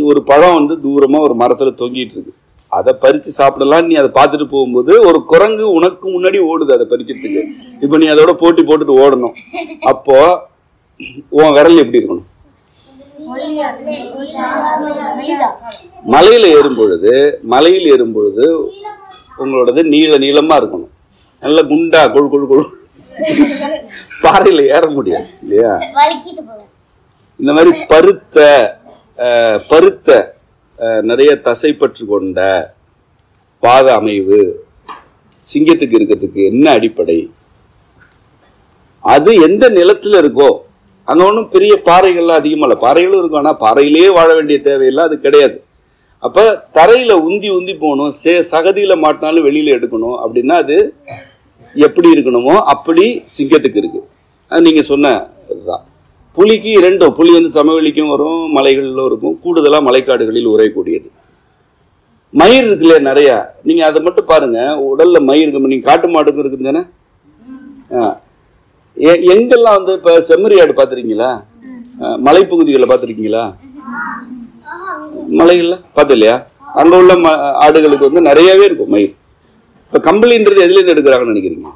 ஒரு பழம் வந்து தூரமா ஒரு மரத்துல தொங்கிட்டு இருக்கு, அதை பறிச்சு சாப்பிடலாம். நீ அதை பார்த்துட்டு போகும்போது ஒரு குரங்கு உனக்கு முன்னாடி ஓடுது அதை பறிக்கிறதுக்கு. இப்ப நீ அதோட போட்டி போட்டுட்டு ஓடணும். அப்போ உன் விரல் எப்படி இருக்கணும்? மலையில் ஏறும் பொழுது உங்களோடது நீளமா இருக்கணும், நல்ல குண்டா கொழு கொழு கொழு. பாறையில ஏற முடியாது இல்லையா? இந்த மாதிரி பருத்த நிறைய தசைப்பற்று கொண்ட பாத அமைவு சிங்கத்துக்கு இருக்கிறதுக்கு என்ன அடிப்படை? அது எந்த நிலத்துல இருக்கோ அங்க ஒன்றும் பெரிய பாறைகள்லாம் அதிகமா இல்லை. பாறைகளும் இருக்கும், ஆனா பாறையிலேயே வாழ வேண்டிய தேவையில்லை, அது கிடையாது. அப்ப தரையில உந்தி உந்தி போகணும், சகதியில மாட்டினாலும் வெளியில எடுக்கணும். அப்படின்னா அது எப்படி இருக்கணுமோ அப்படி சிங்கத்துக்கு இருக்கு. அது நீங்க சொன்ன இதுதான். புலிக்கு இரண்டும், புலி வந்து சமவெளிக்கும் வரும், மலைகளிலும் இருக்கும், கூடுதலா மலைக்காடுகளில் உரையக்கூடியது. மயிர் இருக்குல்ல நிறைய, நீங்க அதை மட்டும் பாருங்க. உடல்ல மயிர் இருக்கு, நீங்க காட்டு மாடுக்கு இருக்குது தானே. எங்கெல்லாம் வந்து இப்ப செம்மறி ஆடு பாத்திருக்கீங்களா? மலைப்பகுதிகளில் பாத்திருக்கீங்களா? மலைகள்ல பார்த்து இல்லையா? அங்க உள்ள ஆடுகளுக்கு வந்து நிறையவே இருக்கும் மயிர். இப்ப கம்பளின்றது எதுல இருந்து எடுக்கிறாங்கன்னு நினைக்கிறீங்க?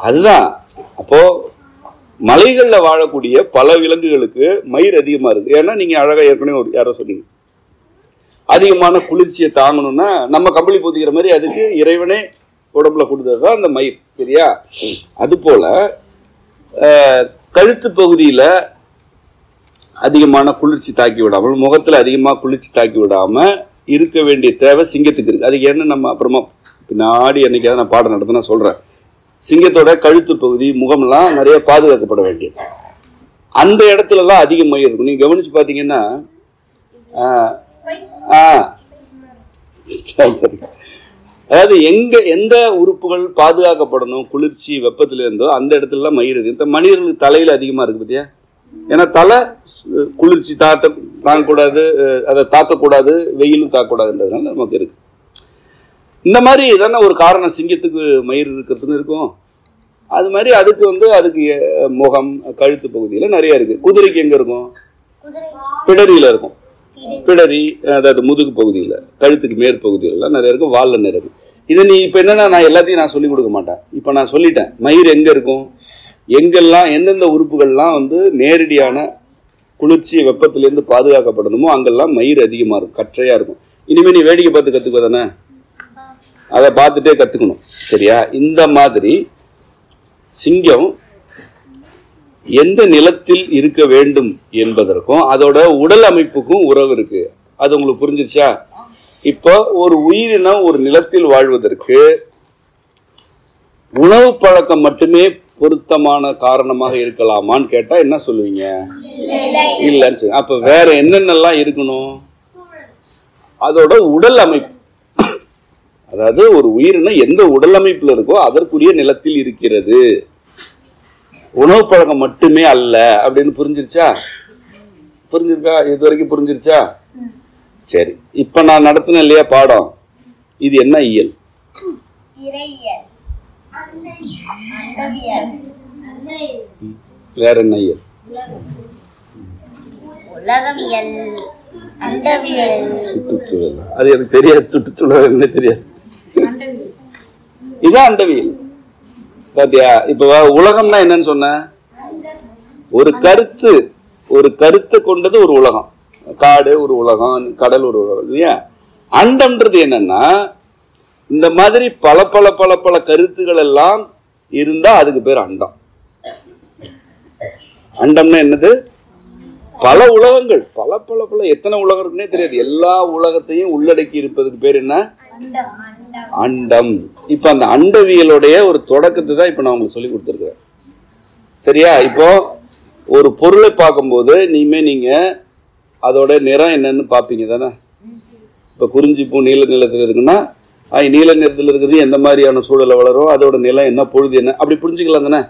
அதுதான். அப்போ மலைகள்ல வாழக்கூடிய பல விலங்குகளுக்கு மயிர் அதிகமா இருக்கு. ஏன்னா நீங்க அழகா ஏற்கனவே யாரோ சொன்னீங்க, அதிகமான குளிர்ச்சியை தாங்கணும்னா நம்ம கம்பளி போத்திக்கிற மாதிரி அதுக்கு இறைவனே உடம்புல கொடுத்ததுதான் அந்த மயிர். சரியா? அது போல கழுத்து பகுதியில அதிகமான குளிர்ச்சி தாக்கி விடாமல், முகத்துல அதிகமா குளிர்ச்சி தாக்கி விடாம இருக்க வேண்டிய தேவை சிங்கத்துக்கு இருக்கு. அதுக்கு என்ன நம்ம அப்புறமா பின்னாடி என்னைக்காவது நான் பாடம் நடத்த நான் சொல்றேன். சிங்கத்தோட கழுத்து பகுதி, முகம்லாம் நிறைய பாதுகாக்கப்பட வேண்டியது. அந்த இடத்துல எல்லாம் அதிக மயிர் இருக்கும். நீங்க கவனிச்சு பாத்தீங்கன்னா அதாவது எந்த உறுப்புகள் பாதுகாக்கப்படணும் குளிர்ச்சி வெப்பத்துல இருந்தோ அந்த இடத்துல மயிர் இருக்கு. இந்த மனிதர்களுக்கு தலையில அதிகமா இருக்கு பத்தியா? ஏன்னா தலை குளிர்ச்சி தாங்கக்கூடாது, அதை தாக்கக்கூடாது, வெயிலும் தாக்கக்கூடாதுன்றதுனால நமக்கு இருக்கு. இந்த மாதிரி தானே ஒரு காரணம் சிங்கத்துக்கு மயிர் இருக்கிறதுன்னு இருக்கும். அது மாதிரி அதுக்கு வந்து அதுக்கு முகம் கழுத்து பகுதியில நிறைய இருக்கு. குதிரைக்கு எங்க இருக்கும்? பிடரியில இருக்கும். பிடரி அதாவது முதுகு பகுதியில, கழுத்துக்கு மேற்பகுதியிலாம் நிறைய இருக்கும், வால்ல நிறைய இருக்கும். இது நீ இப்ப என்னன்னா நான் எல்லாத்தையும் நான் சொல்லிக் கொடுக்க மாட்டேன். இப்ப நான் சொல்லிட்டேன் மயிர் எங்க இருக்கும், எங்கெல்லாம் எந்தெந்த உறுப்புகள்லாம் வந்து நேரடியான குளிர்ச்சி வெப்பத்திலேருந்து பாதுகாக்கப்படணுமோ அங்கெல்லாம் மயிர் அதிகமா இருக்கும், கற்றையா இருக்கும். இனிமே நீ வேடிக்கை பார்த்து கத்துக்க தானே, அதை பார்த்துட்டே கத்துக்கணும். சரியா? இந்த மாதிரி சிங்கம் எந்த நிலத்தில் இருக்க வேண்டும் என்பதற்கும் அதோட உடல் அமைப்புக்கும் உறவு இருக்கு. அது உங்களுக்கு புரிஞ்சிருச்சா? இப்போ ஒரு உயிரினம் ஒரு நிலத்தில் வாழ்வதற்கு உணவு பழக்கம் மட்டுமே பொருத்தமான காரணமாக இருக்கலாமான்னு கேட்டா என்ன சொல்லுவீங்க? இல்லைன்னு சொல்லுங்க. அப்ப வேற என்னென்னலாம் இருக்கணும்? அதோட உடல் அமைப்பு. அதாவது ஒரு உயிரினம் எந்த உடல் அமைப்புல இருக்கோ அதற்குரிய நிலத்தில் இருக்கிறது, உணவு பழக்கம் மட்டுமே அல்ல அப்படின்னு புரிஞ்சிருச்சா? புரிஞ்சிருக்கா? இது வரைக்கும் புரிஞ்சிருச்சா? சரி, இப்ப நான் நடத்தினேன் இல்லையா பாடம், இது என்ன இயல்? வேற என்ன இயல்? சுற்றுச்சூழல். அது எனக்கு தெரியாது, சுற்றுச்சூழல் என்ன தெரியாது. இதான் அண்டவியல். பாத்தியா? இப்ப உலகம்னா என்னன்னு சொன்ன, ஒரு கருத்தை கொண்டது ஒரு உலகம். காடு ஒரு உலகம், கடல் ஒரு உலகம் இல்லையா? அண்டம்ன்றது என்னன்னா இந்த மாதிரி பல பல பல பல கருத்துக்கள் எல்லாம் இருந்தா அதுக்கு பேர் அண்டம். அண்டம்னா என்னது? பல உலகங்கள், பல பல பல எத்தனை உலகம் இருக்குன்னே தெரியாது, எல்லா உலகத்தையும் உள்ளடக்கி இருப்பதுக்கு பேர் என்ன? அண்டம். இப்ப அந்த அண்டவியலுடைய ஒரு தொடக்கத்தை தான் இப்ப நான் உங்களுக்கு சொல்லி கொடுத்துருக்கேன். சரியா? இப்போ ஒரு பொருளை பார்க்கும்போது நீங்க அதோட நிறம் என்னன்னு பாப்பீங்க தானே. இப்ப குறிஞ்சி பூ நீல நிலத்துல இருக்குன்னா நீல நிறத்துல இருக்கிறது எந்த மாதிரியான சூழலை வளரும், அதோட நிலம் என்ன, பொழுது என்ன, அப்படி புரிஞ்சுக்கலாம் தானே.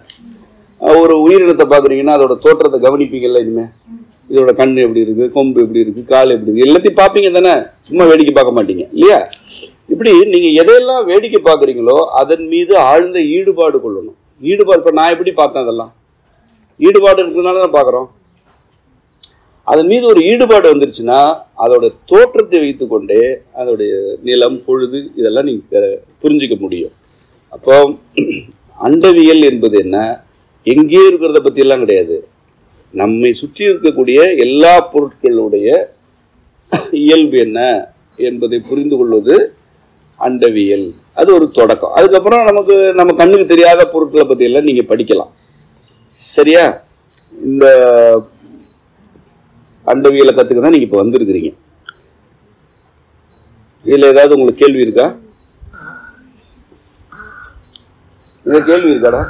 ஒரு உயிரினத்தை பாக்குறீங்கன்னா அதோட தோற்றத்தை கவனிப்பீங்கல்ல. இனிமே இதோட கண் எப்படி இருக்கு, கொம்பு எப்படி இருக்கு, கால் எப்படி இருக்கு, எல்லாத்தையும் பார்ப்பீங்க தானே, சும்மா வேடிக்கை பார்க்க மாட்டீங்க இல்லையா? இப்படி நீங்க எதையெல்லாம் வேடிக்கை பார்க்குறீங்களோ அதன் மீது ஆழ்ந்த ஈடுபாடு கொள்ளணும். ஈடுபாடு இப்போ நான் எப்படி பார்த்தேன், அதெல்லாம் ஈடுபாடு இருக்கிறதுனால தான் பார்க்குறோம். அதன் மீது ஒரு ஈடுபாடு வந்துருச்சுன்னா அதோட தோற்றத்தை வைத்துக்கொண்டே அதோடைய நிலம் பொழுது இதெல்லாம் நீங்க புரிஞ்சிக்க முடியும். அப்போ அண்டவியல் என்பது என்ன, எங்கே இருக்கிறத பற்றியெல்லாம் கிடையாது. நம்மை சுற்றி இருக்கக்கூடிய எல்லா பொருட்களுடைய இயல்பு என்ன என்பதை புரிந்து கொள்வது அண்டவியல். அது ஒரு தொடக்கம். அதுக்கப்புறம் நம்ம கண்ணுக்கு தெரியாத பொருட்களை பற்றி எல்லாம் நீங்க படிக்கலாம். சரியா? இந்த அண்டவியலை கத்துக்க தான் நீங்க இப்ப வந்திருக்கிறீங்க. இதுல ஏதாவது உங்களுக்கு கேள்வி இருக்கா? கேள்வி இருக்காடா?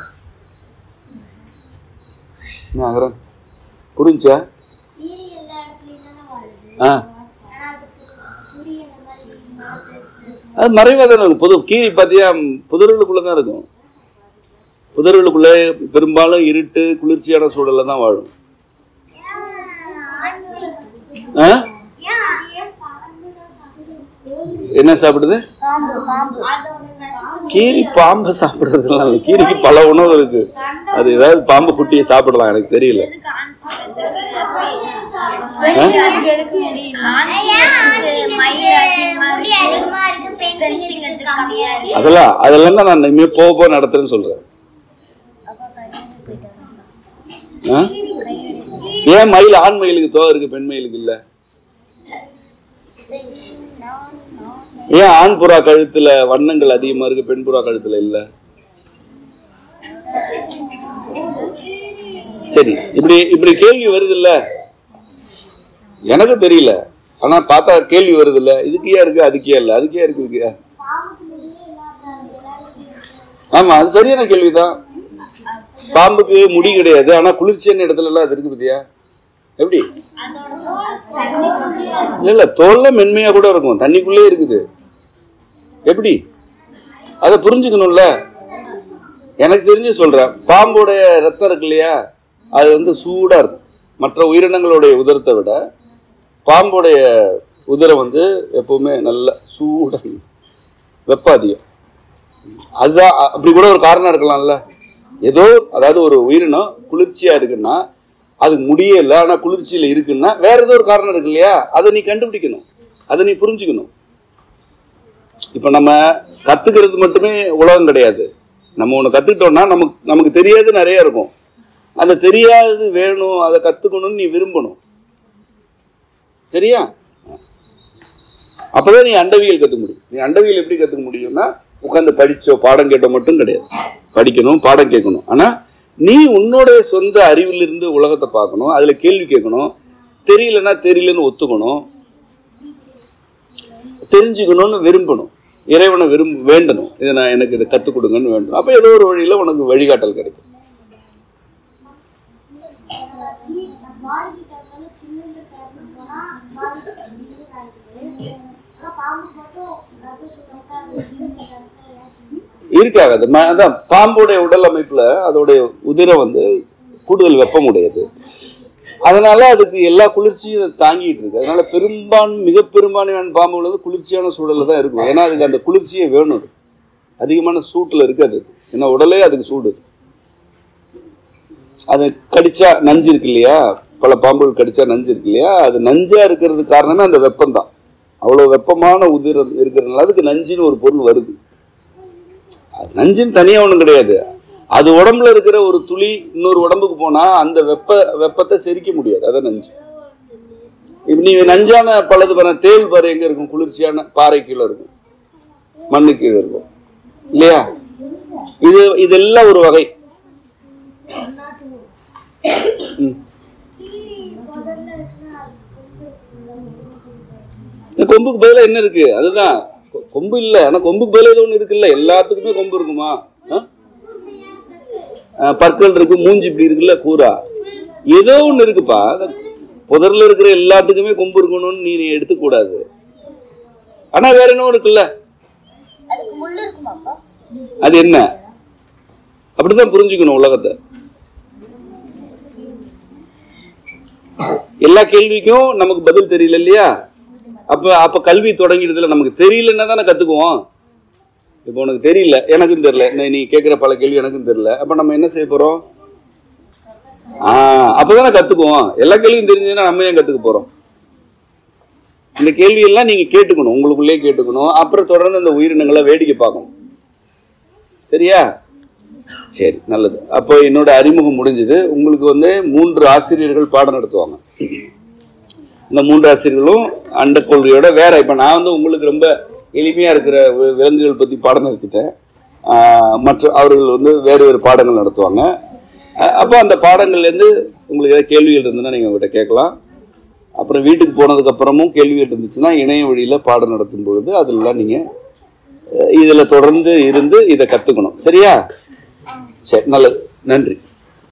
புரிஞ்சா? அது மறைவா தானே இருக்கும். பொது கீரி பாத்தியா புதர்களுக்குள்ளதான் இருக்கும். புதர்களுக்குள்ள பெரும்பாலும் இருட்டு குளிர்ச்சியான சூழல்ல தான் வாழும். என்ன சாப்பிடுது? கீரி பாம்பு சாப்பிடுறதுலாம் இல்லை. கீரிக்கு பல உணவு இருக்கு. அது ஏதாவது பாம்பு குட்டியை சாப்பிடலாம், எனக்கு தெரியல. அதெல்லாம் தான் நான் இனிமே போக நடத்துறேன்னு சொல்றேன். ஏன் மயில் ஆண் மயிலுக்கு தோகை இருக்கு, பெண் மயிலுக்கு இல்ல? ஏன் ஆண் புறா கழுத்துல வண்ணங்கள் அதிகமா இருக்கு, பெண் புறா கழுத்துல இல்ல? சரி, இப்படி கேள்வி வருது இல்ல? எனக்கு தெரியல, ஆனா பார்த்தா கேள்வி வருது இல்ல. இதுக்கு ஏன் இருக்கு, அதுக்கே இல்ல, அதுக்கே இருக்கு. ஆமா, அது சரியான கேள்விதான். பாம்புக்கு முடி கிடையாது, ஆனா குளிர்ச்சியான இடத்துல எல்லாம் அது இருக்கு பத்தியா? எப்படி? இல்ல, தோல்ல மென்மையா கூட இருக்கும், தண்ணிக்குள்ளே இருக்குது. எப்படி? அதை புரிஞ்சுக்கணும்ல. எனக்கு தெரிஞ்சு சொல்றேன், பாம்போடைய ரத்தம் இருக்கு இல்லையா, அது சூடா இருக்கும். மற்ற உயிரினங்களுடைய உதரத்தை விட பாம்போடைய உதரம் எப்பவுமே நல்ல சூடா, வெப்பம் அதிகம். அதுதான், அப்படி கூட ஒரு காரணம் இருக்கலாம்ல. ஏதோ அதாவது ஒரு உயிரினம் குளிர்ச்சியா இருக்குன்னா அது முடியே இல்லை, ஆனா குளிர்ச்சியில இருக்குன்னா வேற ஏதோ ஒரு காரணம் இருக்கு இல்லையா? அதை நீ கண்டுபிடிக்கணும், அதை நீ புரிஞ்சுக்கணும். இப்ப நம்ம கத்துக்கிறது மட்டுமே உலகம் கிடையாது. நம்ம ஒண்ணு கத்துக்கிட்டோம்னா நமக்கு தெரியாது நிறைய இருக்கும். அந்த தெரியாது வேணும், அதை கத்துக்கணும்னு நீ விரும்பணும். சரியா? அப்பதான் நீ அண்டவியல் கத்துக்க முடியும். நீ அண்டவியல் எப்படி கத்துக்க முடியும்னா உட்காந்து படிச்சோ பாடம் கேட்டோ மட்டும் கிடையாது. படிக்கணும், பாடம் கேட்கணும். ஆனா நீ உன்னோட சொந்த அறிவிலிருந்து உலகத்தை பார்க்கணும், அதுல கேள்வி கேட்கணும். தெரியலன்னா தெரியலன்னு ஒத்துக்கணும், தெரிஞ்சுக்கணும்னு விரும்பணும், இறைவனை வேண்டணும். இதை எனக்கு இதை கத்துக் கொடுங்கன்னு வேண்டும். அப்ப ஏதோ ஒரு வழியில உனக்கு வழிகாட்டல் கிடைக்கும். இருக்காது. அதான் பாம்புடைய உடல் அமைப்புல அதோடைய உதிரம் கூடுதல் வெப்பம் உடையது. அதனால அதுக்கு எல்லா குளிர்ச்சியும் தாங்கிட்டு இருக்கு. அதனால மிக பெரும்பான்மையான பாம்புகள் குளிர்ச்சியான சூழல்ல தான் இருக்கும். ஏன்னா அதுக்கு அந்த குளிர்ச்சியே வேணும். அதிகமான சூட்டுல இருக்காது. ஏன்னா உடலே அதுக்கு சூடு. அது கடிச்சா நஞ்சு இருக்கு இல்லையா, பல பாம்புகள் கடிச்சா நஞ்சு இருக்கு இல்லையா, அது நஞ்சா இருக்கிறதுக்கு காரணமே அந்த வெப்பம் தான். அவ்வளவு வெப்பமான உதிரம் இருக்கிறதுனால அதுக்கு நஞ்சின்னு ஒரு பொருள் வருது. நஞ்சின்னு தனியா ஒண்ணும் கிடையாது. அது உடம்புல இருக்கிற ஒரு துளி இன்னொரு உடம்புக்கு போனா அந்த வெப்பத்தை செரிக்க முடியாது. அதான் நஞ்சு. இப்ப நீங்க நஞ்சான பலது பண்ண தேள் பாரு எங்க இருக்கும், குளிர்ச்சியான பாறை கீழே இருக்கும், மண்ணு கீழே இருக்கும் இல்லையா? இதெல்லாம் ஒரு வகை. கொம்புக்கு பதிலா என்ன இருக்கு? அதுதான் கொம்பு இல்ல, ஆனா கொம்புக்கு பதிலா ஏதோ ஒண்ணு இருக்குல்ல. எல்லாத்துக்குமே கொம்பு இருக்குமா? பற்கள் இருக்கு, மூஞ்சி இப்படி இருக்குல்ல, கூரா ஏதோ ஒண்ணு இருக்குப்பா. புதர்ல இருக்கிற எல்லாத்துக்குமே கொம்பு இருக்கணும்னு நீ எடுத்துக்க கூடாது. ஆனா வேற என்ன இருக்குல்ல, அது என்ன? அப்படிதான் புரிஞ்சுக்கணும் உலகத்தை. எல்லா கேள்விக்கும் நமக்கு பதில் தெரியல இல்லையா? அப்ப கல்வி தொடங்கிடுதுல. நமக்கு தெரியலன்னா தானே கத்துக்குவோம். இப்போ உனக்கு தெரியல, எனக்கும் தெரியல, நீ கேட்கிற பல கேள்வி எனக்கும் தெரியல, அப்ப நம்ம என்ன செய்ய போறோம்? அப்பதானே கத்துக்குவோம். எல்லா கேள்வியும் தெரிஞ்சதுன்னா நம்ம ஏன் கத்துக்க போறோம்? இந்த கேள்வியெல்லாம் நீங்க கேட்டுக்கணும், உங்களுக்குள்ளே கேட்டுக்கணும். அப்புறம் தொடர்ந்து அந்த உயிரினங்களை வேடிக்கை பார்க்கணும். சரியா? சரி, நல்லது. அப்போ என்னோட அறிமுகம் முடிஞ்சது. உங்களுக்கு 3 ஆசிரியர்கள் பாடம் நடத்துவாங்க. இந்த 3 ஆசிரியர்களும் அண்ட கொள்கையோட வேற. இப்ப நான் உங்களுக்கு ரொம்ப எளிமையா இருக்கிற விலங்குகள் பத்தி பாடம் நடத்திட்டேன். மற்ற அவர்கள் வேறு வேறு பாடங்கள் நடத்துவாங்க. அப்போ அந்த பாடங்கள்ல இருந்து உங்களுக்கு ஏதாவது கேள்விகள் இருந்ததுன்னா நீங்க உங்ககிட்ட கேட்கலாம். அப்புறம் வீட்டுக்கு போனதுக்கு அப்புறமும் கேள்விகள் இருந்துச்சுன்னா இணைய வழியில பாடம் நடத்தும் பொழுது அதெல்லாம் நீங்க இதுல தொடர்ந்து இருந்து இதை கத்துக்கணும். சரியா? சரி, நல்லது. நன்றி.